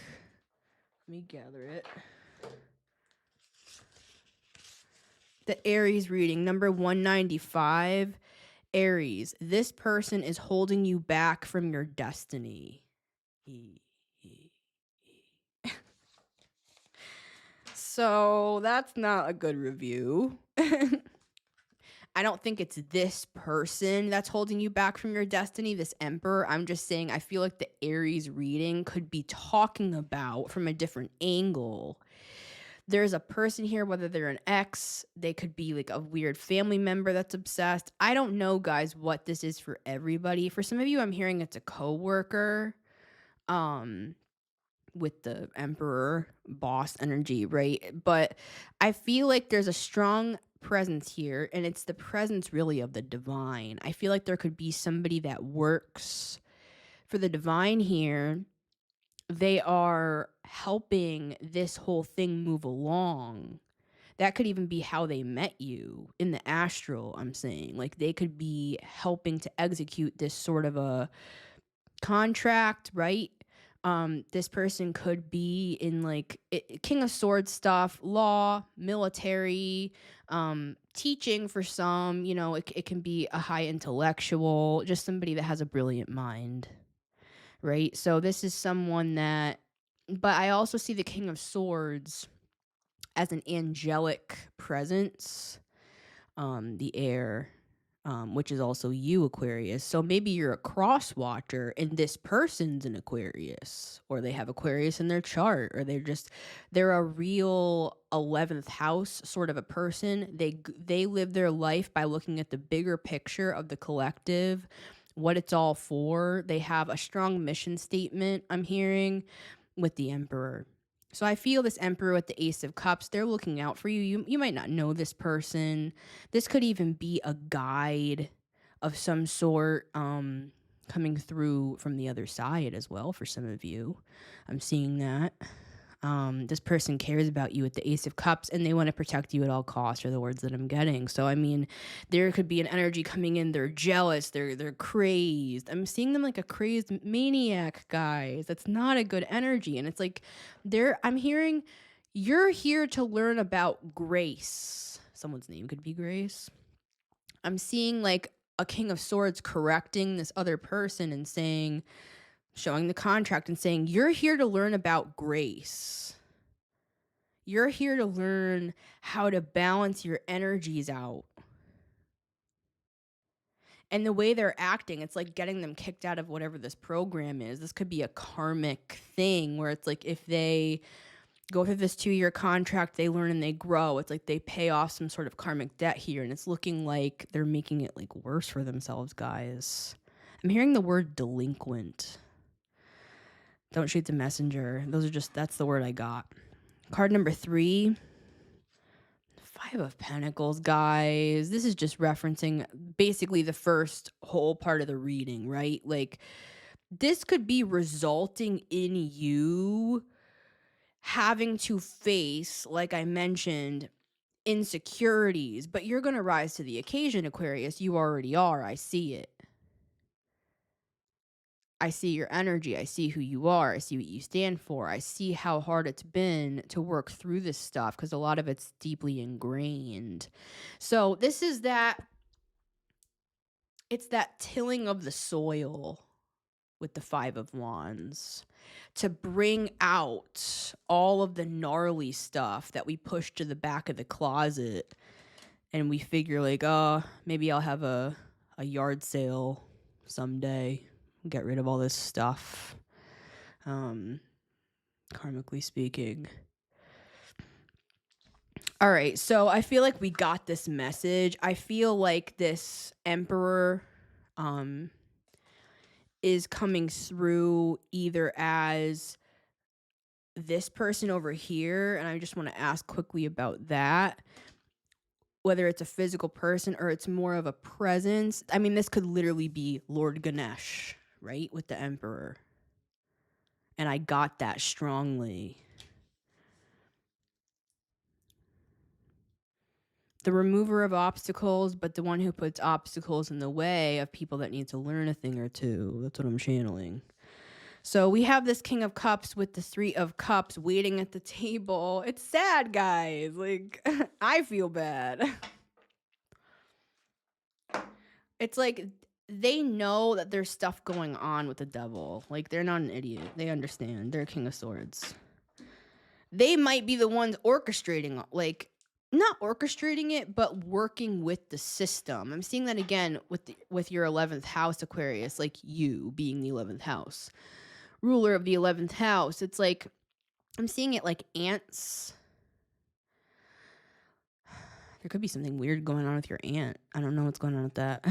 Let me gather it. The Aries reading, number 195. Aries, this person is holding you back from your destiny. So that's not a good review. I don't think it's this person that's holding you back from your destiny, this emperor. I'm just saying I feel like the Aries reading could be talking about from a different angle. There's a person here, whether they're an ex, they could be like a weird family member that's obsessed. I don't know, guys, what this is for everybody. For some of you, I'm hearing it's a coworker. With the emperor boss energy, right? But I feel like there's a strong presence here, and it's the presence really of the divine. I feel like there could be somebody that works for the divine here. They are helping this whole thing move along. That could even be how they met you in the astral, I'm saying. Like they could be helping to execute this sort of a contract, right? This person could be in like King of Swords stuff, law, military, teaching for some, it can be a high intellectual, just somebody that has a brilliant mind, right? So this is someone but I also see the King of Swords as an angelic presence, the air, which is also you, Aquarius. So maybe you're a cross watcher and this person's an Aquarius, or they have Aquarius in their chart, or they're a real 11th house sort of a person. They live their life by looking at the bigger picture of the collective, what it's all for. They have a strong mission statement, I'm hearing, with the Emperor. So I feel this Emperor with the Ace of Cups, they're looking out for you. You might not know this person. This could even be a guide of some sort coming through from the other side as well for some of you. I'm seeing that. This person cares about you with the Ace of Cups, and they want to protect you at all costs, are the words that I'm getting. So, I mean, there could be an energy coming in. They're jealous. They're crazed. I'm seeing them like a crazed maniac, guys. That's not a good energy. And it's like, I'm hearing you're here to learn about grace. Someone's name could be Grace. I'm seeing like a King of Swords correcting this other person and showing the contract and saying, you're here to learn about grace. You're here to learn how to balance your energies out. And the way they're acting, it's like getting them kicked out of whatever this program is. This could be a karmic thing where it's like if they go through this 2-year contract, they learn and they grow. It's like they pay off some sort of karmic debt here, and it's looking like they're making it like worse for themselves, guys. I'm hearing the word delinquent. Don't shoot the messenger. That's the word I got. Card number 3. 5 of Pentacles, guys. This is just referencing basically the first whole part of the reading, right? Like, this could be resulting in you having to face, like I mentioned, insecurities, but you're going to rise to the occasion, Aquarius. You already are. I see it. I see your energy. I see who you are. I see what you stand for. I see how hard it's been to work through this stuff because a lot of it's deeply ingrained. So this is it's that tilling of the soil with the 5 of Wands to bring out all of the gnarly stuff that we push to the back of the closet, and we figure like, oh, maybe I'll have a yard sale someday. Get rid of all this stuff, karmically speaking. All right, so I feel like we got this message. I feel like this Emperor is coming through either as this person over here, and I just want to ask quickly about that, whether it's a physical person or it's more of a presence. I mean, this could literally be Lord Ganesh, right, with the Emperor. And I got that strongly. The remover of obstacles, but the one who puts obstacles in the way of people that need to learn a thing or two. That's what I'm channeling. So we have this King of Cups with the Three of Cups waiting at the table. It's sad, guys. Like, I feel bad. It's like they know that there's stuff going on with the devil. Like, they're not an idiot. They understand. They're King of Swords. They might be the ones orchestrating, like, not orchestrating it, but working with the system. I'm seeing that again with your 11th house, Aquarius, like you being the 11th house. Ruler of the 11th house. It's like, I'm seeing it like ants. There could be something weird going on with your aunt. I don't know what's going on with that.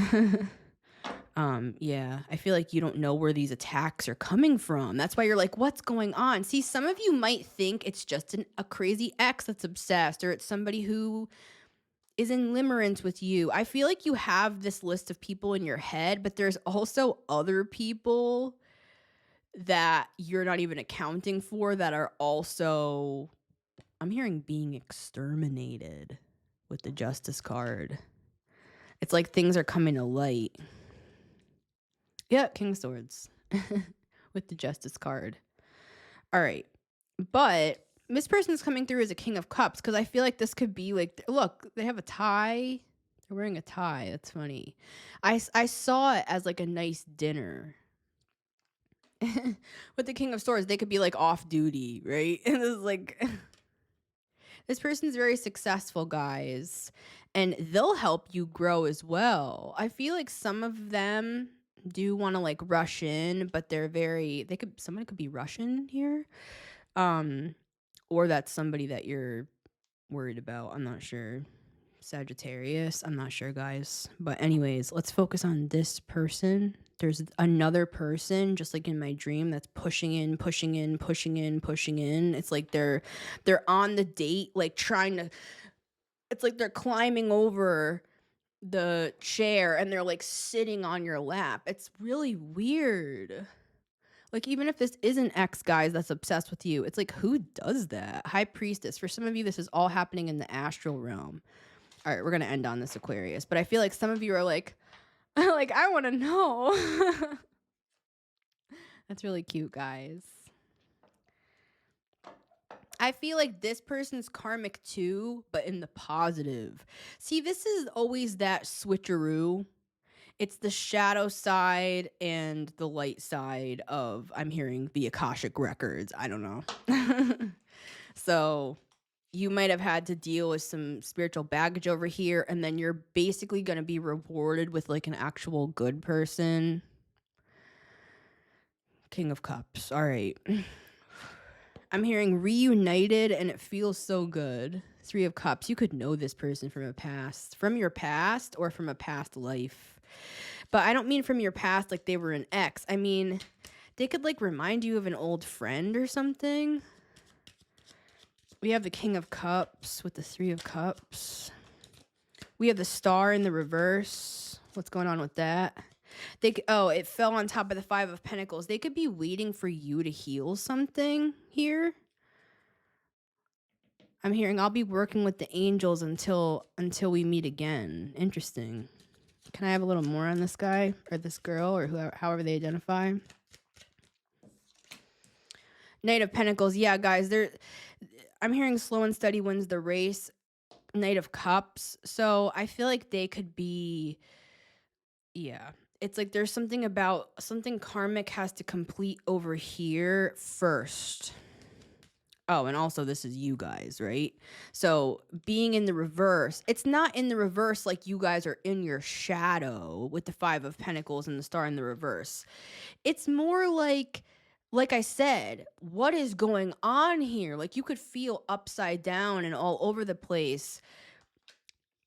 Yeah, I feel like you don't know where these attacks are coming from. That's why you're like, what's going on? See, some of you might think it's just a crazy ex that's obsessed, or it's somebody who is in limerence with you. I feel like you have this list of people in your head, but there's also other people that you're not even accounting for that are also, I'm hearing, being exterminated with the Justice card. It's like things are coming to light. Yeah, King of Swords with the Justice card. All right. But this person's coming through as a King of Cups because I feel like this could be like, look, they have a tie. They're wearing a tie. That's funny. I saw it as like a nice dinner. With the King of Swords, they could be like off duty, right? And this is like, this person's very successful, guys. And they'll help you grow as well. I feel like some of them do want to like rush in, but someone could be Russian here. Or that's somebody that you're worried about. I'm not sure. Sagittarius. I'm not sure, guys. But anyways, let's focus on this person. There's another person, just like in my dream, that's pushing in. It's like they're on the date, like trying to, it's like they're climbing over the chair and they're like sitting on your lap. It's really weird. Like, even if this isn't ex, guys, that's obsessed with you, it's like, who does that? High Priestess. For some of you, this is all happening in the astral realm. All right, we're going to end on this, Aquarius. But I feel like some of you are like, like, I want to know. That's really cute, guys. I feel like this person's karmic too, but in the positive. See, this is always that switcheroo. It's the shadow side and the light side of, I'm hearing, the Akashic records. I don't know. So you might have had to deal with some spiritual baggage over here, and then you're basically going to be rewarded with like an actual good person. King of Cups. All right. I'm hearing reunited, and it feels so good. Three of Cups. You could know this person from your past or from a past life. But I don't mean from your past like they were an ex. I mean, they could like remind you of an old friend or something. We have the King of Cups with the Three of Cups. We have the Star in the reverse. What's going on with that? It fell on top of the Five of Pentacles. They could be waiting for you to heal something here. I'm hearing I'll be working with the angels until we meet again. Interesting. Can I have a little more on this guy or this girl or however they identify? Knight of Pentacles. Yeah, guys, I'm hearing slow and steady wins the race. Knight of Cups. So I feel like they could be, yeah. It's like there's something karmic has to complete over here first. Oh, and also this is you guys, right? So being in the reverse, it's not in the reverse like you guys are in your shadow with the Five of Pentacles and the Star in the reverse. It's more like I said, what is going on here? Like you could feel upside down and all over the place,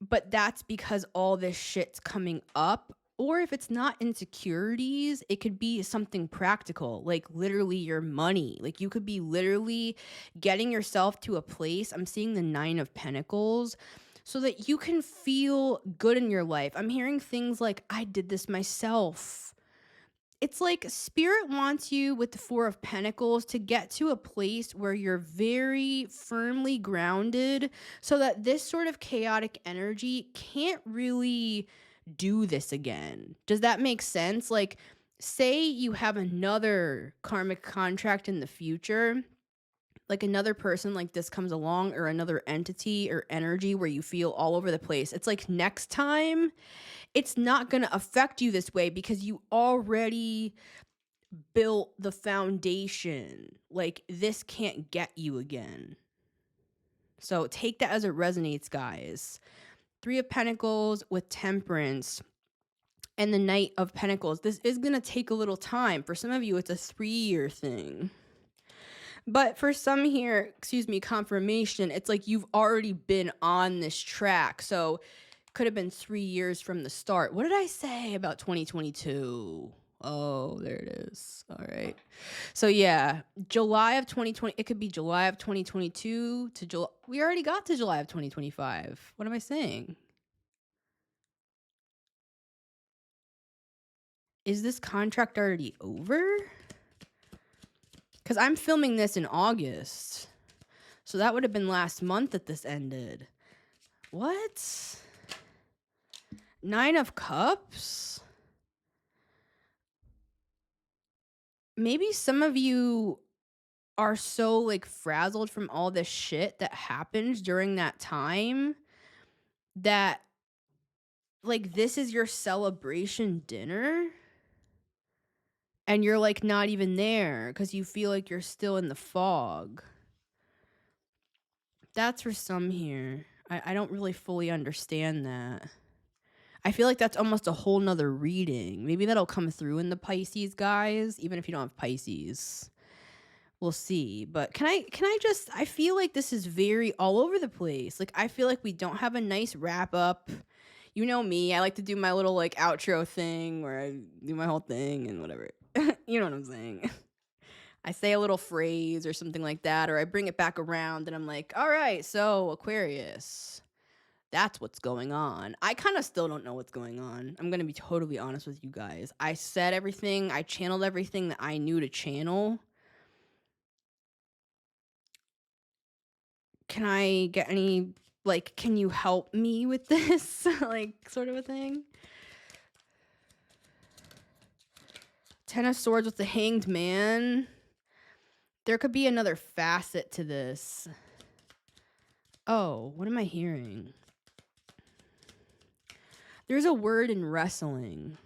but that's because all this shit's coming up. Or if it's not insecurities, it could be something practical, like literally your money. Like you could be literally getting yourself to a place. I'm seeing the Nine of Pentacles so that you can feel good in your life. I'm hearing things like, I did this myself. It's like Spirit wants you with the Four of Pentacles to get to a place where you're very firmly grounded so that this sort of chaotic energy can't really do this again. Does that make sense? Like say you have another karmic contract in the future, like another person like this comes along, or another entity or energy where you feel all over the place. It's like next time it's not going to affect you this way because you already built the foundation. Like this can't get you again. So take that as it resonates, guys. 3 of Pentacles with Temperance and the Knight of Pentacles. This is going to take a little time. For some of you, it's a 3-year thing. But for some here, confirmation, it's like you've already been on this track. So could have been 3 years from the start. What did I say about 2022? Oh, there it is. All right. So yeah, July of 2020. It could be July of 2022 to July. We already got to July of 2025. What am I saying? Is this contract already over? Because I'm filming this in August. So that would have been last month that this ended. What? 9 of Cups? Maybe some of you are so like frazzled from all this shit that happened during that time that like this is your celebration dinner and you're like not even there because you feel like you're still in the fog. That's for some here. I don't really fully understand that. I feel like that's almost a whole nother reading. Maybe that'll come through in the Pisces, guys, even if you don't have Pisces. We'll see. But can I just, I feel like this is very all over the place. Like, I feel like we don't have a nice wrap up. You know me, I like to do my little like outro thing where I do my whole thing and whatever. You know what I'm saying? I say a little phrase or something like that, or I bring it back around and I'm like, all right, so Aquarius, that's what's going on. I kind of still don't know what's going on. I'm going to be totally honest with you guys. I said everything, I channeled everything that I knew to channel. Can I get any, like, can you help me with this? Like, sort of a thing. 10 of Swords with the Hanged Man. There could be another facet to this. Oh, what am I hearing? There's a word in wrestling.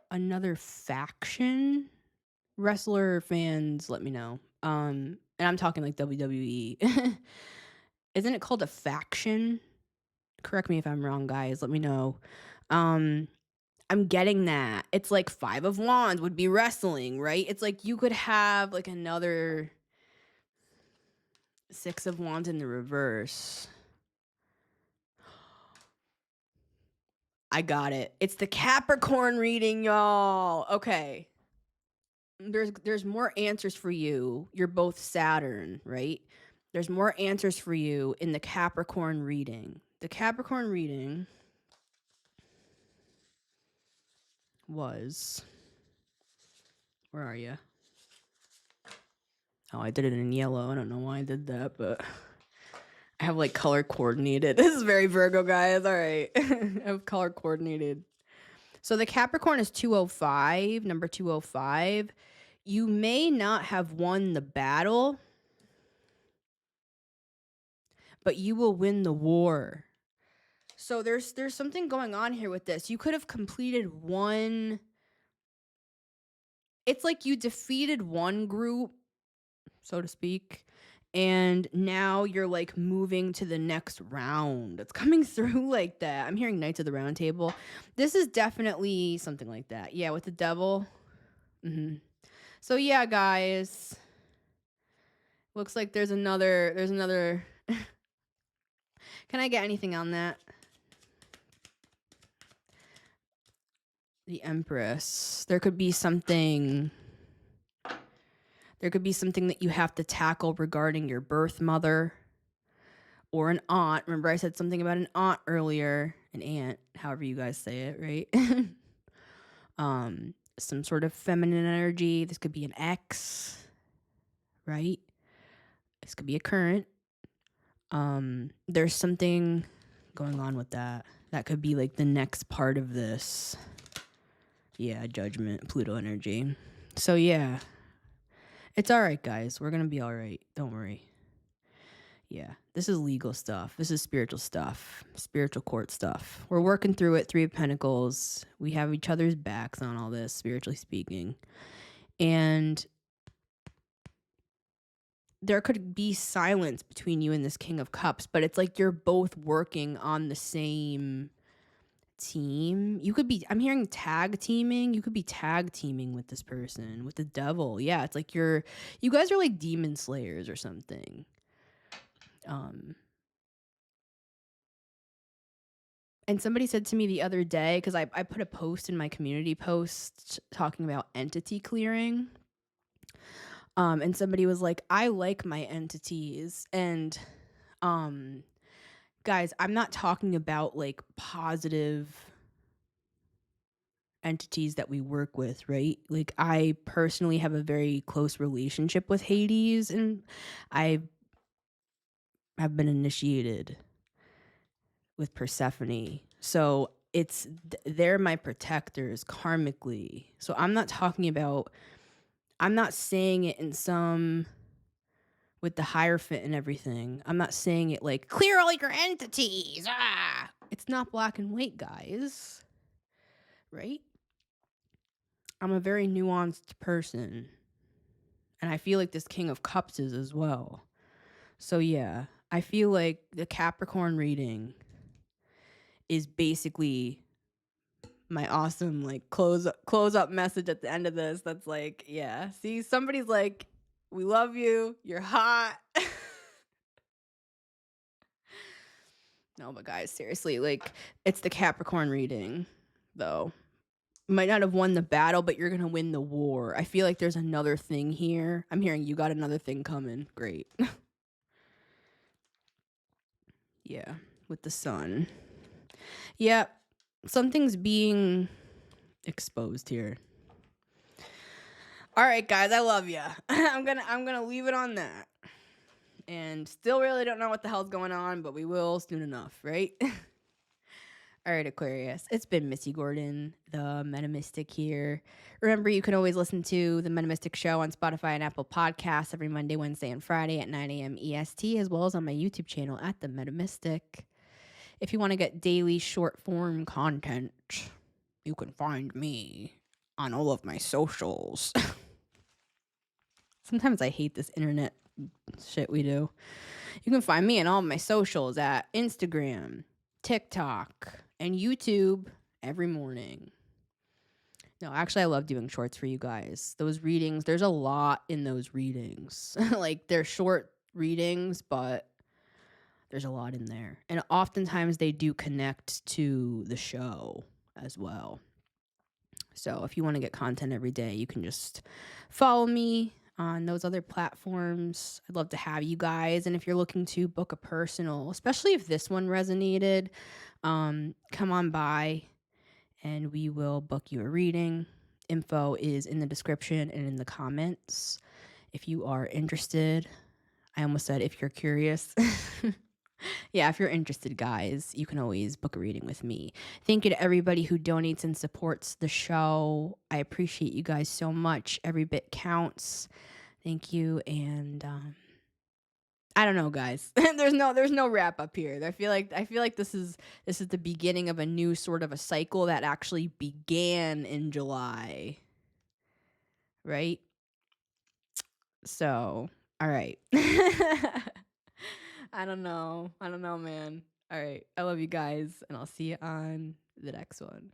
Another faction? Wrestler fans, let me know. And I'm talking like WWE. Isn't it called a faction? Correct me if I'm wrong, guys. Let me know. I'm getting that. It's like 5 of Wands would be wrestling, right? It's like you could have like another 6 of Wands in the reverse. I got it. It's the Capricorn reading, y'all. Okay. There's more answers for you. You're both Saturn, right? There's more answers for you in the Capricorn reading. The Capricorn reading was... Where are you? Oh, I did it in yellow. I don't know why I did that, but I have like color coordinated. This is very Virgo, guys. All right. I have color coordinated. So the Capricorn is 205, number 205. You may not have won the battle, but you will win the war. So there's something going on here with this. You could have completed one. It's like you defeated one group, so to speak, and now you're like moving to the next round. It's coming through like that. I'm hearing Knights of the Round Table. This is definitely something like that. Yeah, with the devil. So yeah, guys. Looks like there's another. Can I get anything on that? The Empress. There could be something that you have to tackle regarding your birth mother or an aunt. Remember I said something about an aunt earlier, an aunt, however you guys say it, right? Some sort of feminine energy. This could be an ex, right? This could be a current. There's something going on with that. That could be like the next part of this. Yeah, judgment, Pluto energy. So yeah, it's all right, guys. We're gonna be all right. Don't worry. Yeah, this is legal stuff. This is spiritual stuff, spiritual court stuff. We're working through it. Three of Pentacles. We have each other's backs on all this, spiritually speaking. And there could be silence between you and this King of Cups, but it's like you're both working on the same team. You could be, I'm hearing tag teaming. You could be tag teaming with this person, with the devil. Yeah, it's like you guys are like demon slayers or something. And somebody said to me the other day, because I put a post in my community post talking about entity clearing. And somebody was like, I like my entities. And guys, I'm not talking about like positive entities that we work with, right? Like I personally have a very close relationship with Hades, and I have been initiated with Persephone. So they're my protectors karmically. So I'm not saying it in some with the Hierophant and everything. I'm not saying it like clear all your entities. It's not black and white, guys. Right? I'm a very nuanced person. And I feel like this King of Cups is as well. So yeah, I feel like the Capricorn reading is basically my awesome like close up message at the end of this. That's like, yeah, see, somebody's like, we love you, you're hot. No, but guys, seriously, like, it's the Capricorn reading though. You might not have won the battle, but you're gonna win the war. I feel like there's another thing here. I'm hearing you got another thing coming. Great. Yeah, with the sun. Yeah, something's being exposed here. All right, guys, I love ya. I'm gonna leave it on that. And still really don't know what the hell's going on, but we will soon enough, right? All right, Aquarius. It's been Missy Gordon, the Metamystic here. Remember, you can always listen to the Metamystic Show on Spotify and Apple Podcasts every Monday, Wednesday, and Friday at 9 a.m. EST, as well as on my YouTube channel at The Metamystic. If you want to get daily short form content, you can find me on all of my socials. Sometimes I hate this internet shit we do. You can find me on all of my socials at Instagram, TikTok, and YouTube every morning. No, actually, I love doing shorts for you guys. Those readings, there's a lot in those readings. Like, they're short readings, but there's a lot in there. And oftentimes they do connect to the show as well. So if you want to get content every day, you can just follow me on those other platforms. I'd love to have you guys. And if you're looking to book a personal, especially if this one resonated, come on by and we will book you a reading. Info is in the description and in the comments. If you are interested, I almost said if you're curious. Yeah, if you're interested, guys, you can always book a reading with me. Thank you to everybody who donates and supports the show. I appreciate you guys so much. Every bit counts. Thank you. And I don't know, guys. there's no wrap up here. I feel like this is the beginning of a new sort of a cycle that actually began in July. Right? So, all right. I don't know, man. All right. I love you guys, and I'll see you on the next one.